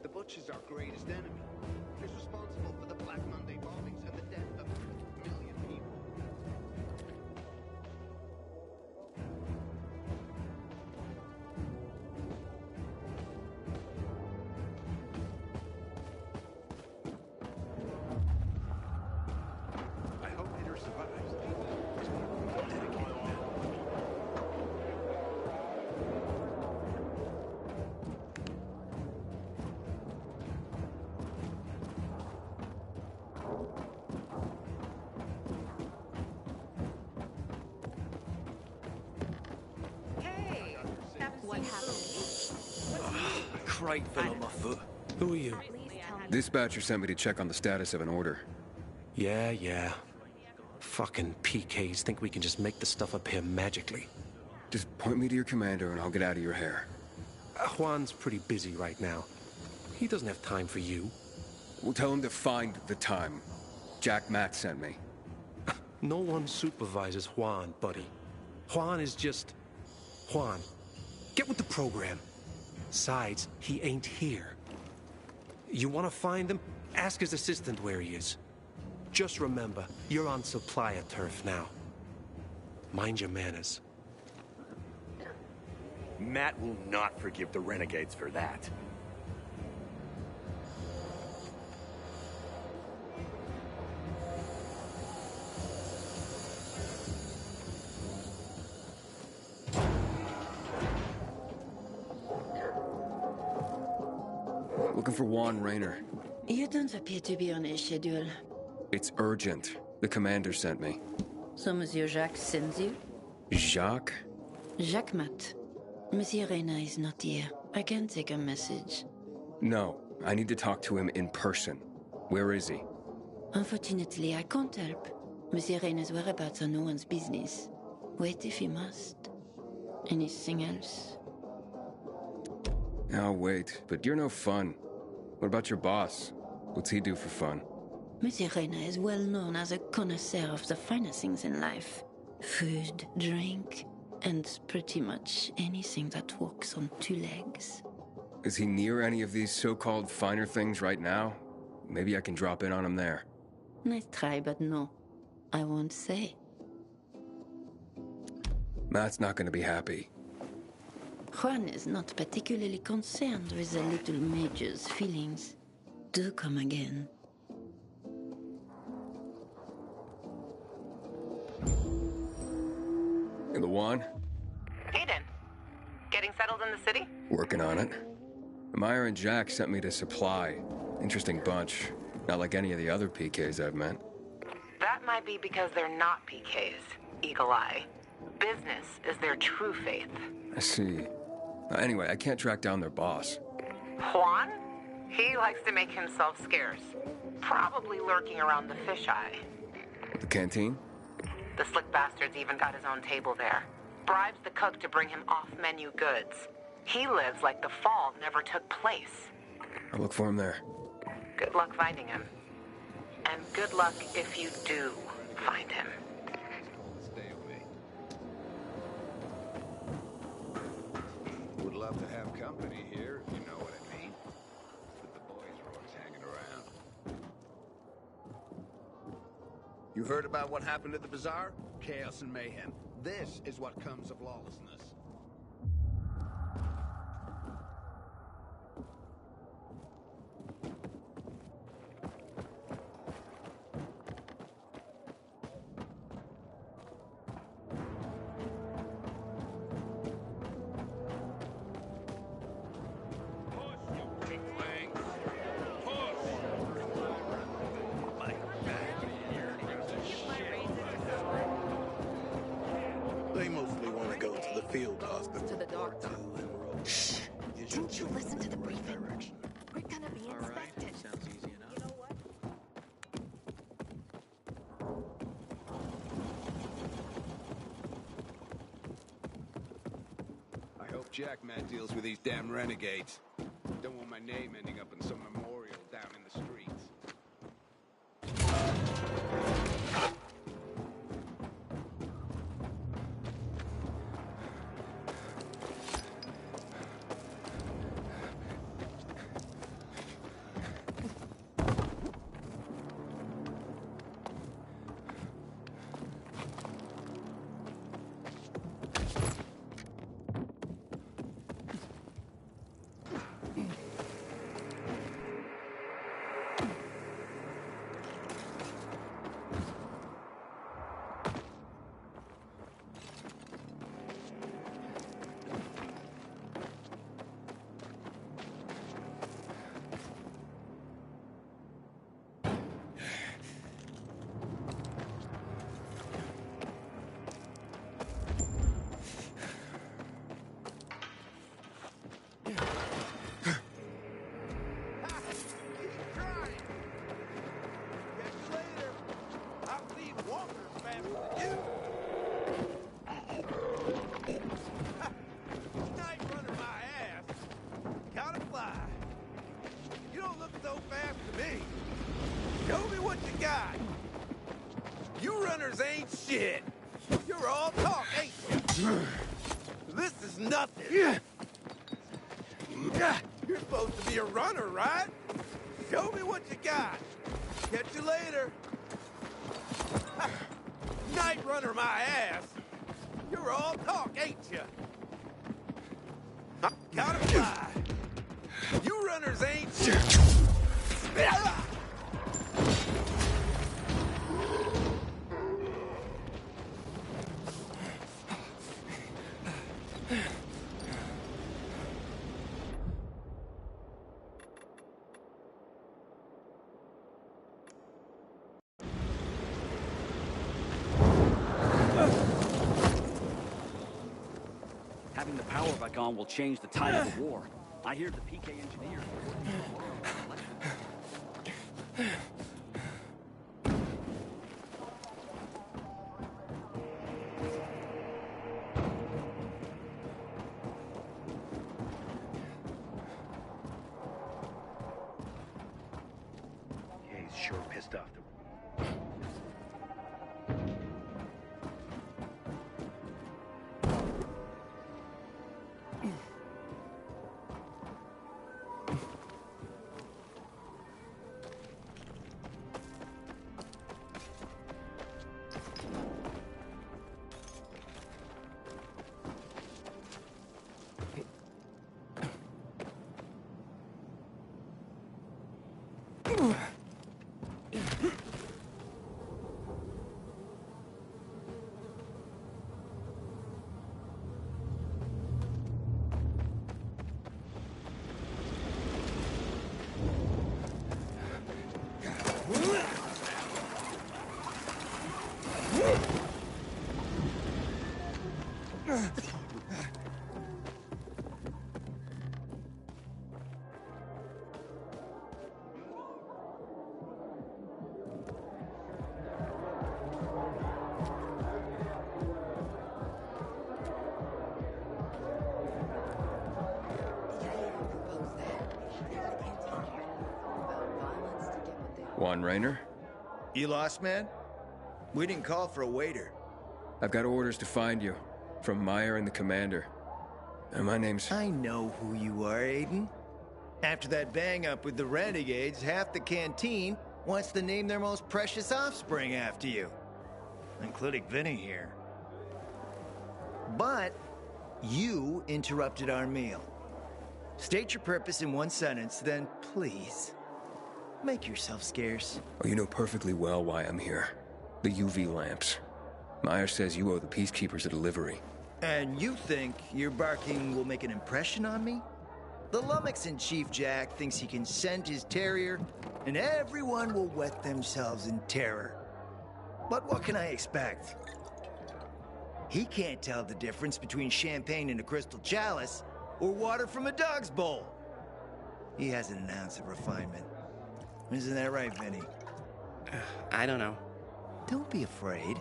The Butcher's our greatest enemy. He's responsible for the Black Monday bombings and the death of a million people. I hope Peter survives. He's one of the most dedicated men. Hey, what happened? Crate fell on my foot. Who are you? Dispatcher sent me to check on the status of an order. Yeah. Fucking PKs think we can just make the stuff appear magically. Just point me to your commander and I'll get out of your hair. Juan's pretty busy right now. He doesn't have time for you. We'll tell him to find the time. Jack Matt sent me. No one supervises Juan, buddy. Juan is just... Juan. Get with the program. Besides, he ain't here. You want to find him? Ask his assistant where he is. Just remember, you're on supplier turf now. Mind your manners. Matt will not forgive the renegades for that. Looking for Juan Rayner. You don't appear to be on a schedule. It's urgent. The commander sent me. So Monsieur Jacques sends you? Jacques? Jacques Mat. Monsieur Reyna is not here. I can take a message. No, I need to talk to him in person. Where is he? Unfortunately, I can't help. Monsieur Reyna's whereabouts are no one's business. Wait if he must. Anything else? I'll wait, but you're no fun. What about your boss? What's he do for fun? Monsieur Reyna is well known as a connoisseur of the finer things in life. Food, drink, and pretty much anything that walks on two legs. Is he near any of these so-called finer things right now? Maybe I can drop in on him there. Nice try, but no. I won't say. Matt's not gonna be happy. Juan is not particularly concerned with the little major's feelings. Do come again. In Lawan? Aiden, getting settled in the city? Working on it. Meyer and Jack sent me to Supply. Interesting bunch. Not like any of the other PKs I've met. That might be because they're not PKs, Eagle Eye. Business is their true faith. I see. Anyway, I can't track down their boss. Juan? He likes to make himself scarce. Probably lurking around the fisheye. The canteen? The slick bastard's even got his own table there. Bribes the cook to bring him off-menu goods. He lives like the fall never took place. I'll look for him there. Good luck finding him. And good luck if you do find him. Stay away. Would love to have company here, if you know what I mean. But the boys are always hanging around. You heard about what happened at the bazaar? Chaos and mayhem. This is what comes of lawlessness. They mostly want to go to the field hospital. To the doctor. Shh. Didn't you listen to the briefing? We're gonna be inspected. Sounds easy enough. You know what? I hope Jackman deals with these damn renegades. Don't want my name ending up in some memorial down in the streets. Ain't shit. You're all talk, ain't you? This is nothing. You're supposed to be a runner, right? Show me what you got. Catch you later. Night runner my ass. You're all talk, ain't you? Gotta fly. You runners ain't shit. Having the power back on will change the tide of the war. I hear the PK engineers. sure pissed off the... Juan Raynor? You lost, man? We didn't call for a waiter. I've got orders to find you. From Meyer and the commander. And my name's... I know who you are, Aiden. After that bang-up with the Renegades, half the canteen wants to name their most precious offspring after you. Including Vinny here. But you interrupted our meal. State your purpose in one sentence, then please, make yourself scarce. Oh, you know perfectly well why I'm here. The UV lamps. Meyer says you owe the Peacekeepers a delivery. And you think your barking will make an impression on me? The lummox-in-chief Jack thinks he can send his terrier, and everyone will wet themselves in terror. But what can I expect? He can't tell the difference between champagne in a crystal chalice or water from a dog's bowl. He hasn't an ounce of refinement. Isn't that right, Vinny? I don't know. Don't be afraid.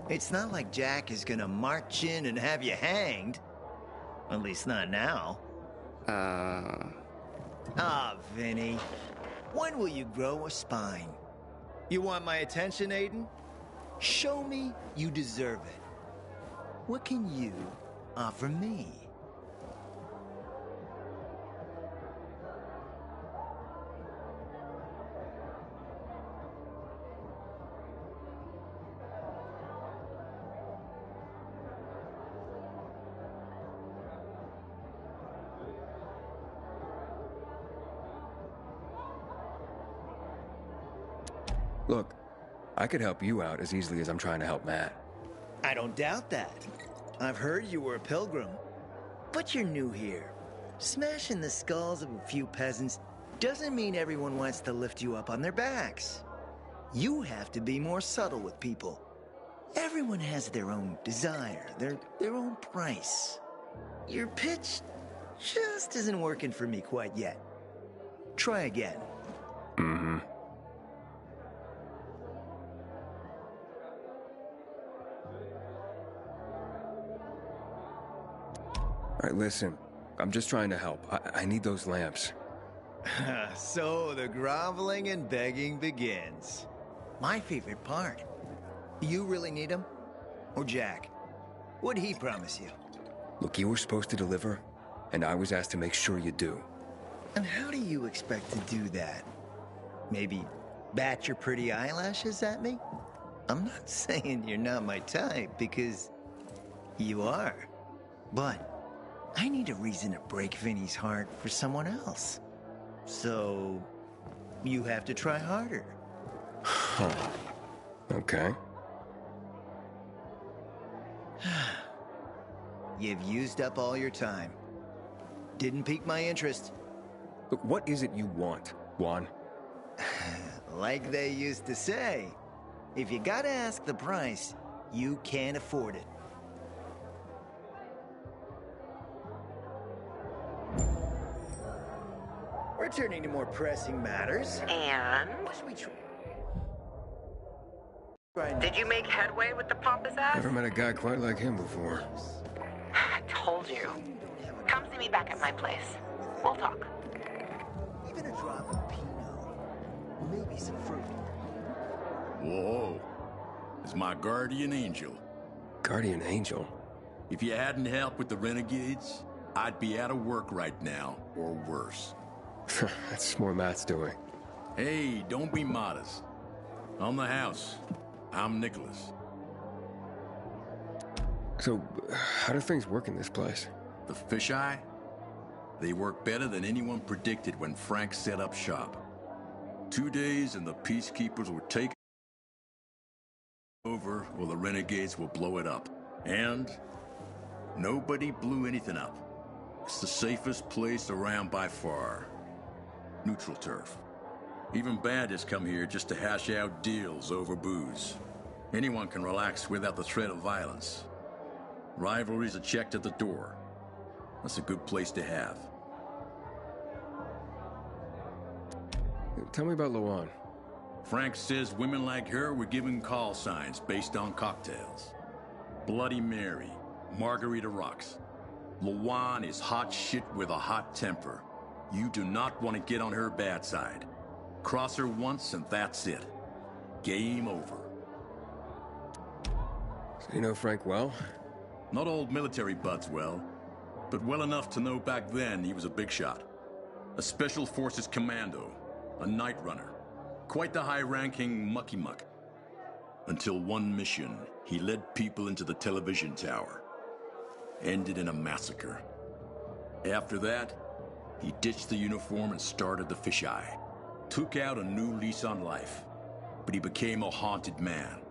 It's not like Jack is gonna march in and have you hanged. At least not now. Vinny. When will you grow a spine? You want my attention, Aiden? Show me you deserve it. What can you offer me? Look, I could help you out as easily as I'm trying to help Matt. I don't doubt that. I've heard you were a pilgrim. But you're new here. Smashing the skulls of a few peasants doesn't mean everyone wants to lift you up on their backs. You have to be more subtle with people. Everyone has their own desire, their own price. Your pitch just isn't working for me quite yet. Try again. Mm-hmm. All right, listen. I'm just trying to help. I need those lamps. So the groveling and begging begins. My favorite part. You really need them? Or Jack? What'd he promise you? Look, you were supposed to deliver, and I was asked to make sure you do. And how do you expect to do that? Maybe bat your pretty eyelashes at me? I'm not saying you're not my type, because you are. But I need a reason to break Vinny's heart for someone else. So, you have to try harder. Huh. Okay. You've used up all your time. Didn't pique my interest. But what is it you want, Juan? Like they used to say, if you gotta ask the price, you can't afford it. Returning to more pressing matters. And? Did you make headway with the pompous ass? Never met a guy quite like him before. I told you. Come see me back at my place. We'll talk. Even a drop of Pinot maybe some fruit. Whoa. It's my guardian angel. Guardian angel? If you hadn't helped with the renegades, I'd be out of work right now, or worse. That's more Matt's doing. Hey, don't be modest. On the house, I'm Nicholas. So, how do things work in this place? The fisheye? They work better than anyone predicted when Frank set up shop. 2 days and the peacekeepers were taken over, or the renegades will blow it up. And nobody blew anything up. It's the safest place around by far. Neutral turf. Even bandits come here just to hash out deals over booze. Anyone can relax without the threat of violence. Rivalries are checked at the door. That's a good place to have. Tell me about Lawan. Frank says women like her were given call signs based on cocktails. Bloody Mary, Margarita Rocks. Lawan is hot shit with a hot temper. You do not want to get on her bad side. Cross her once and that's it. Game over. So you know Frank well? Not old military buds well, but well enough to know back then he was a big shot. A Special Forces commando, a night runner. Quite the high-ranking mucky-muck. Until one mission, he led people into the television tower. Ended in a massacre. After that, he ditched the uniform and started the fisheye. Took out a new lease on life. But he became a haunted man.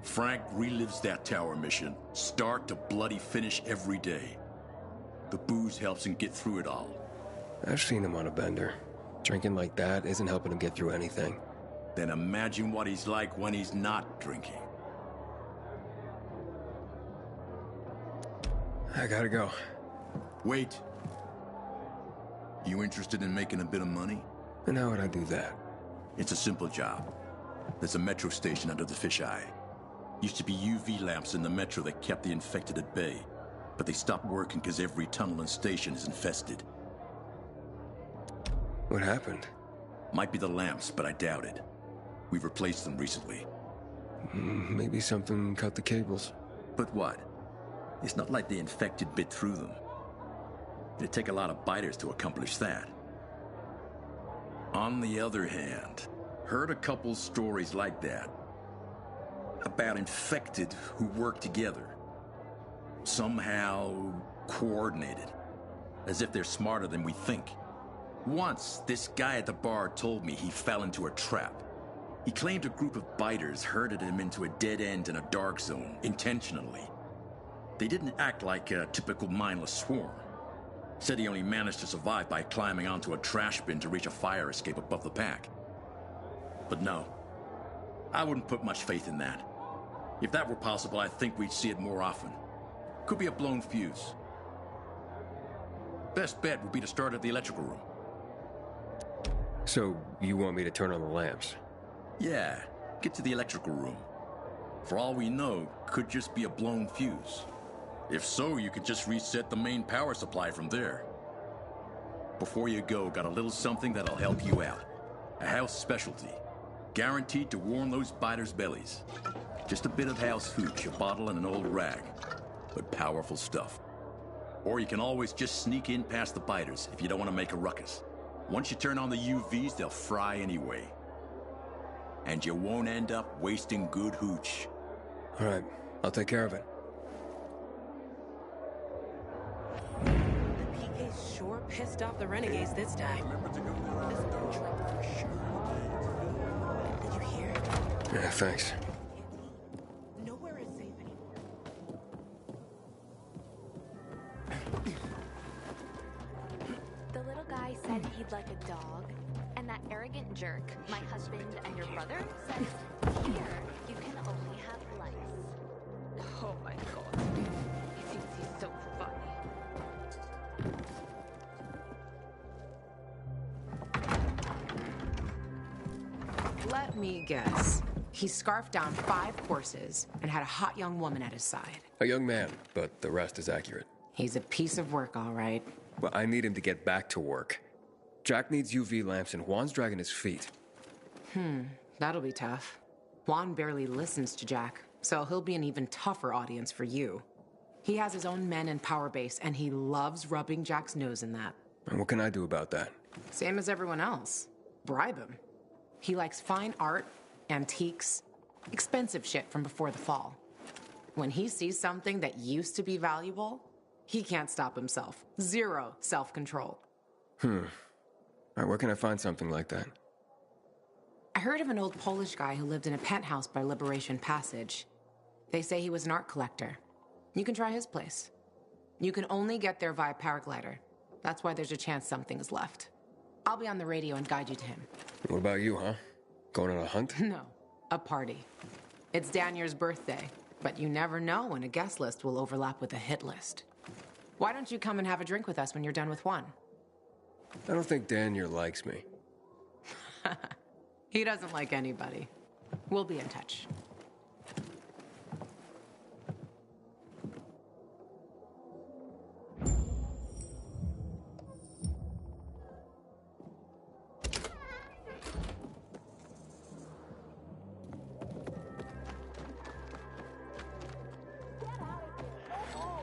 Frank relives that tower mission, start to bloody finish every day. The booze helps him get through it all. I've seen him on a bender. Drinking like that isn't helping him get through anything. Then imagine what he's like when he's not drinking. I gotta go. Wait. You interested in making a bit of money? And how would I do that? It's a simple job. There's a metro station under the fisheye. Used to be UV lamps in the metro that kept the infected at bay, but they stopped working because every tunnel and station is infested. What happened? Might be the lamps, but I doubt it. We've replaced them recently. Maybe something cut the cables. But what? It's not like the infected bit through them. It'd take a lot of biters to accomplish that. On the other hand, heard a couple stories like that. About infected who work together. Somehow coordinated. As if they're smarter than we think. Once, this guy at the bar told me he fell into a trap. He claimed a group of biters herded him into a dead end in a dark zone, intentionally. They didn't act like a typical mindless swarm. Said he only managed to survive by climbing onto a trash bin to reach a fire escape above the pack. But no, I wouldn't put much faith in that. If that were possible, I think we'd see it more often. Could be a blown fuse. Best bet would be to start at the electrical room. So, you want me to turn on the lamps? Yeah, get to the electrical room. For all we know, could just be a blown fuse. If so, you could just reset the main power supply from there. Before you go, got a little something that'll help you out. A house specialty. Guaranteed to warm those biters' bellies. Just a bit of house hooch, a bottle and an old rag. But powerful stuff. Or you can always just sneak in past the biters if you don't want to make a ruckus. Once you turn on the UVs, they'll fry anyway. And you won't end up wasting good hooch. All right, I'll take care of it. The PK's sure pissed off the renegades this time. Did you hear? Yeah, thanks. Nowhere is safe anymore. The little guy said he'd like a dog, and that arrogant jerk, my husband and your brother, says, here, you can only have lice. Oh my god. He thinks he's so funny. Let me guess. He scarfed down 5 horses and had a hot young woman at his side. A young man, but the rest is accurate. He's a piece of work, all right. Well, I need him to get back to work. Jack needs UV lamps and Juan's dragging his feet. That'll be tough. Juan barely listens to Jack, so he'll be an even tougher audience for you. He has his own men and power base, and he loves rubbing Jack's nose in that. And what can I do about that? Same as everyone else. Bribe him. He likes fine art, antiques, expensive shit from before the fall. When he sees something that used to be valuable, he can't stop himself. Zero self-control. All right, where can I find something like that? I heard of an old Polish guy who lived in a penthouse by Liberation Passage. They say he was an art collector. You can try his place. You can only get there via paraglider. That's why there's a chance something's left. I'll be on the radio and guide you to him. What about you, huh? Going on a hunt? No, a party. It's Danier's birthday, but you never know when a guest list will overlap with a hit list. Why don't you come and have a drink with us when you're done with one? I don't think Danier likes me. He doesn't like anybody. We'll be in touch.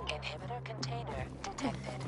Inhibitor container detected.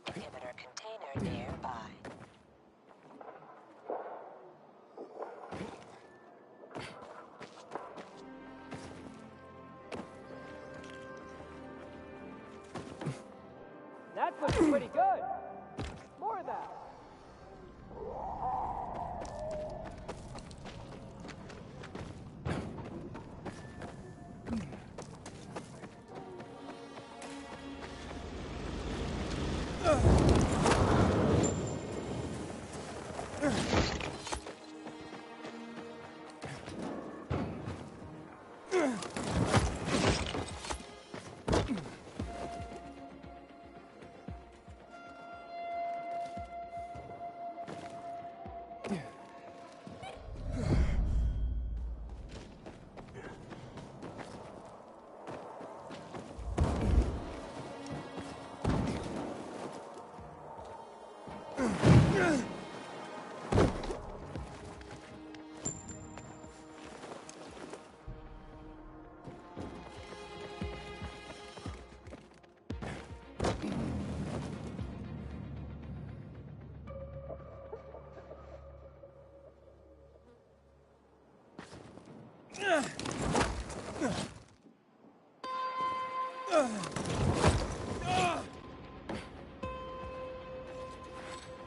Inhibitor container nearby. That looks pretty good. More of that.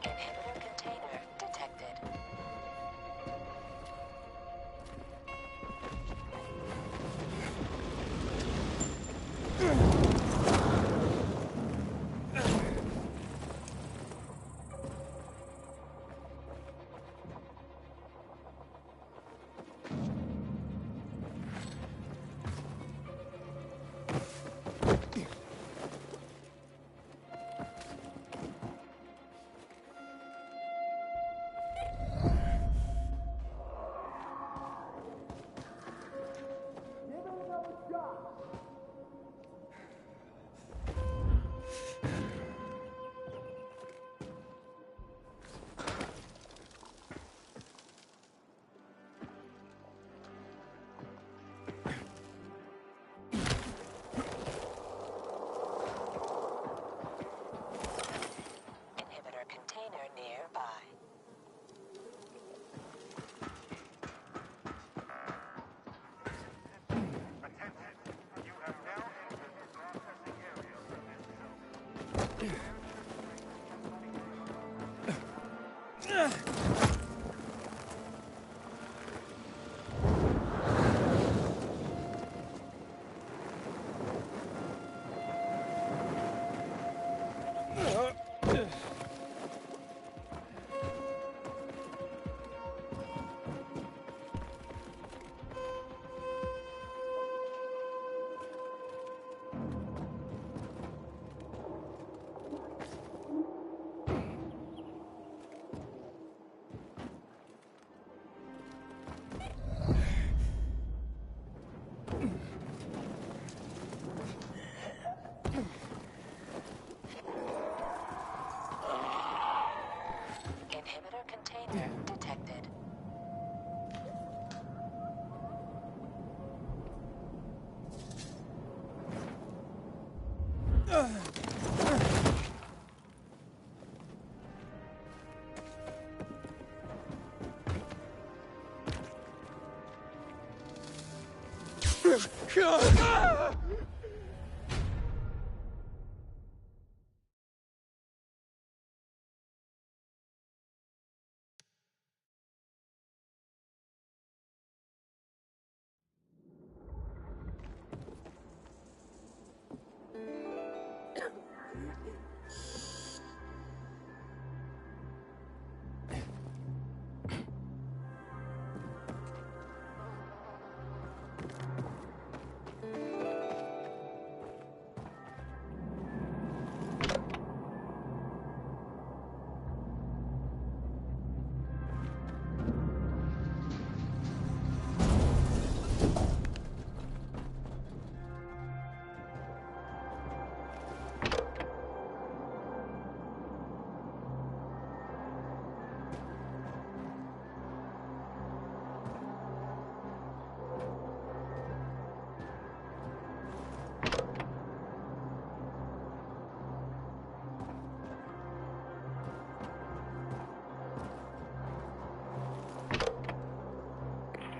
Inhibitor container detected.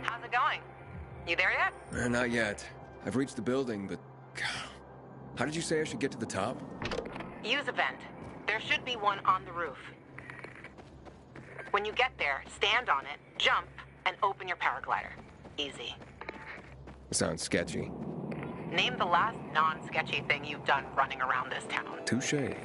How's it going? You there yet? Not yet. I've reached the building, but... How did you say I should get to the top? Use a vent. There should be one on the roof. When you get there, stand on it, jump, and open your paraglider. Easy. Sounds sketchy. Name the last non-sketchy thing you've done running around this town. Touché.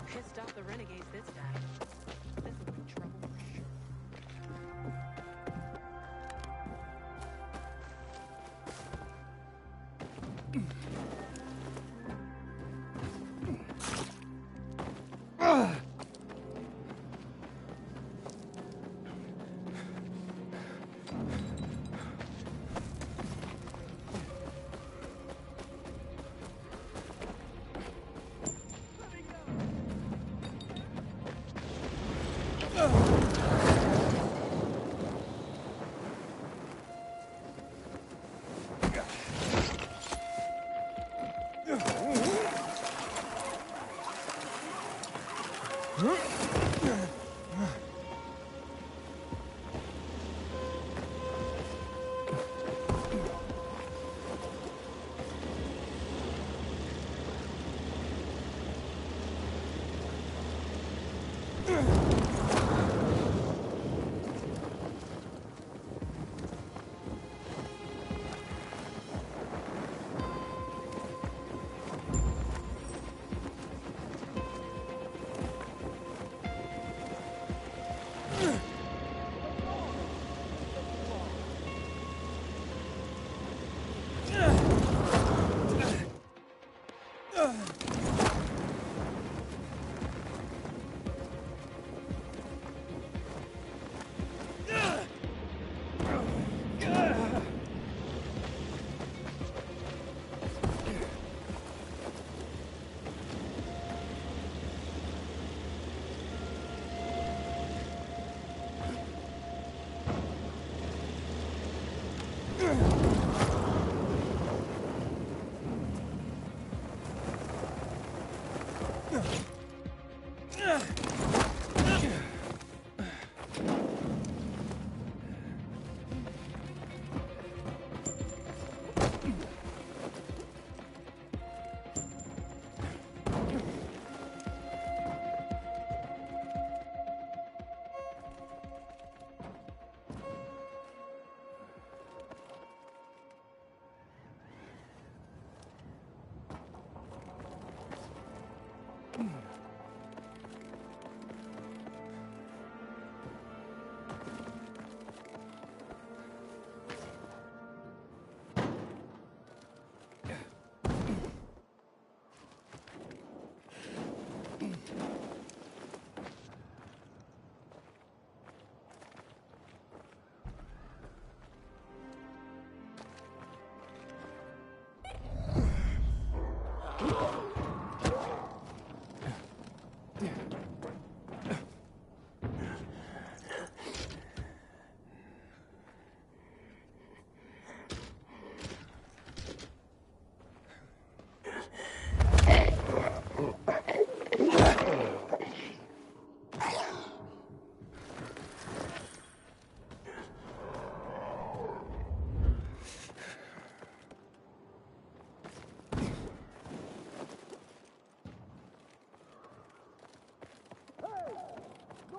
Pissed off the renegades this time. This will be trouble for sure.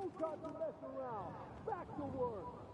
No time to mess around. Back to work.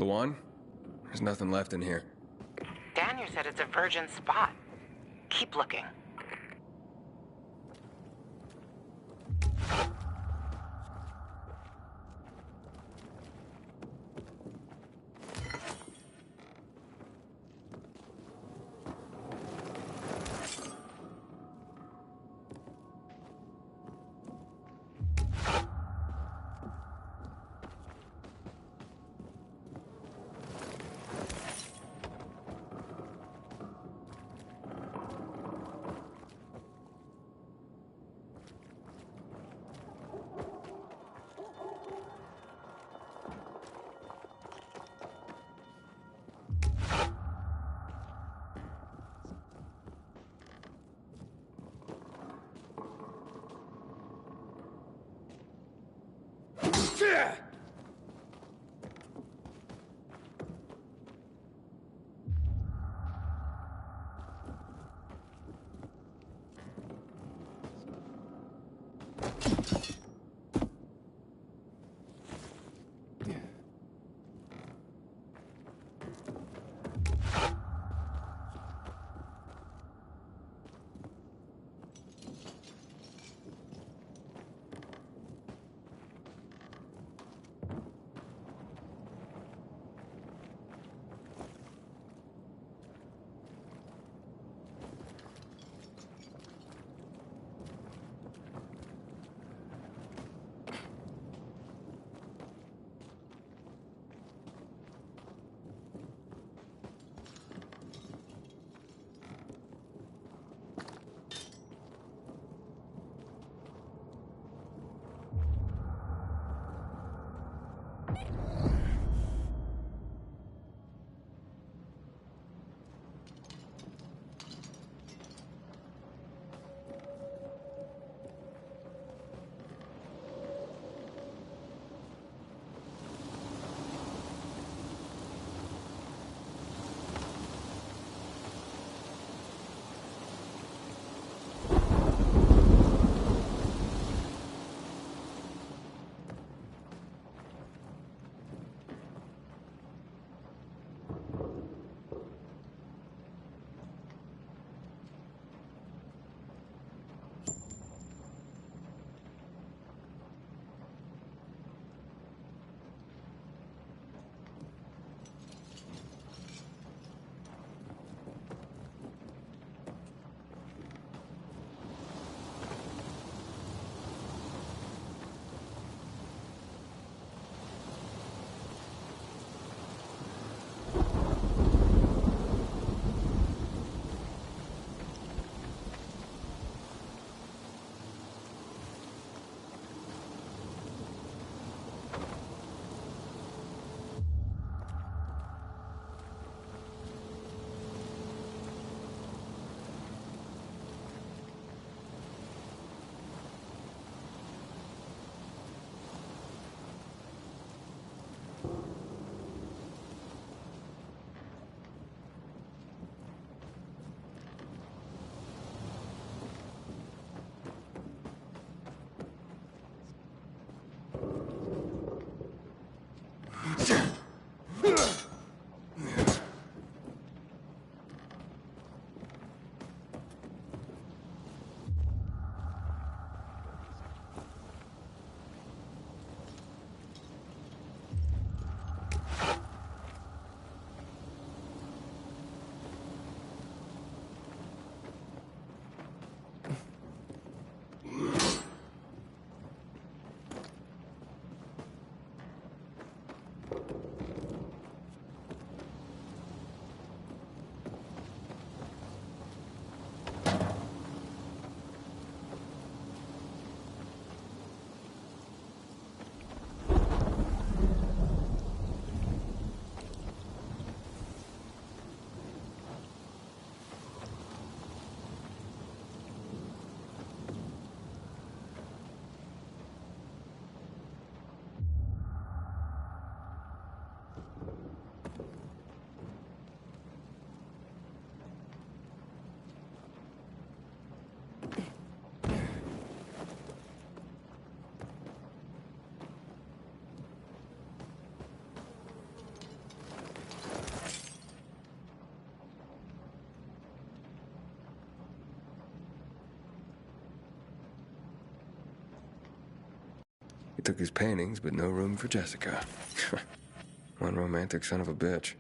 Lawan? There's nothing left in here. Daniel said it's a virgin spot. Keep looking. He took his paintings, but no room for Jessica. One romantic son of a bitch.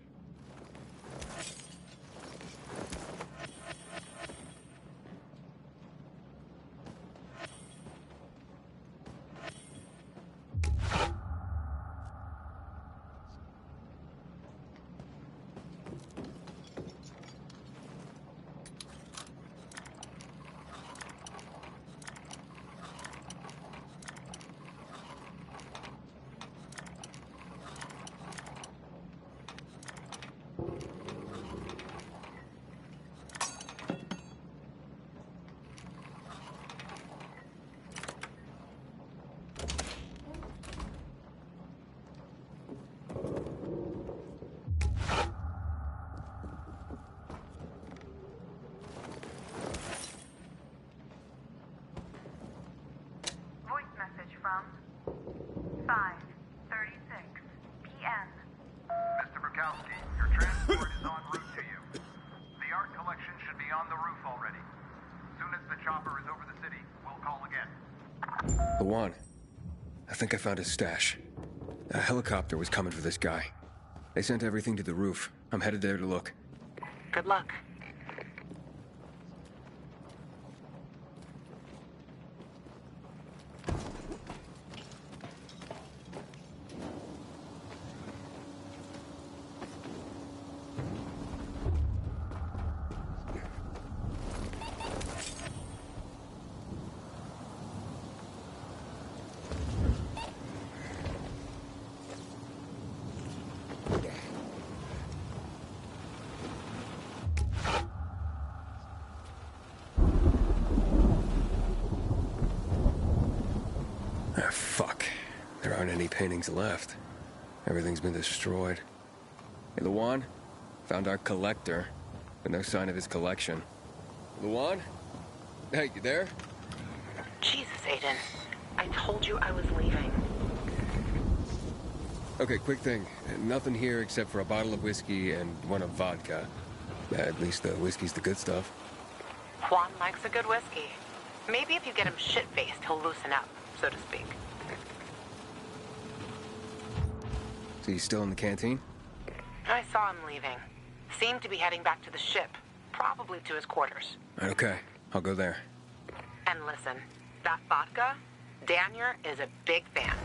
from 5:36 p.m. Mr. Bukowski, your transport is en route to you. The art collection should be on the roof already. As soon as the chopper is over the city, we'll call again. Lawan, I think I found his stash. A helicopter was coming for this guy. They sent everything to the roof. I'm headed there to look. Good luck. Fuck. There aren't any paintings left. Everything's been destroyed. Hey, Lawan? Found our collector, but no sign of his collection. Lawan? Hey, you there? Jesus, Aiden. I told you I was leaving. Okay, quick thing. Nothing here except for a bottle of whiskey and one of vodka. At least the whiskey's the good stuff. Juan likes a good whiskey. Maybe if you get him shit-faced, he'll loosen up, so to speak. So he's still in the canteen? I saw him leaving. Seemed to be heading back to the ship. Probably to his quarters. Okay, I'll go there. And listen, that vodka, Daniel is a big fan.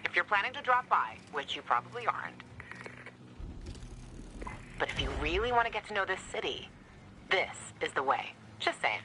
If you're planning to drop by, which you probably aren't, but if you really want to get to know this city, this is the way. Just saying.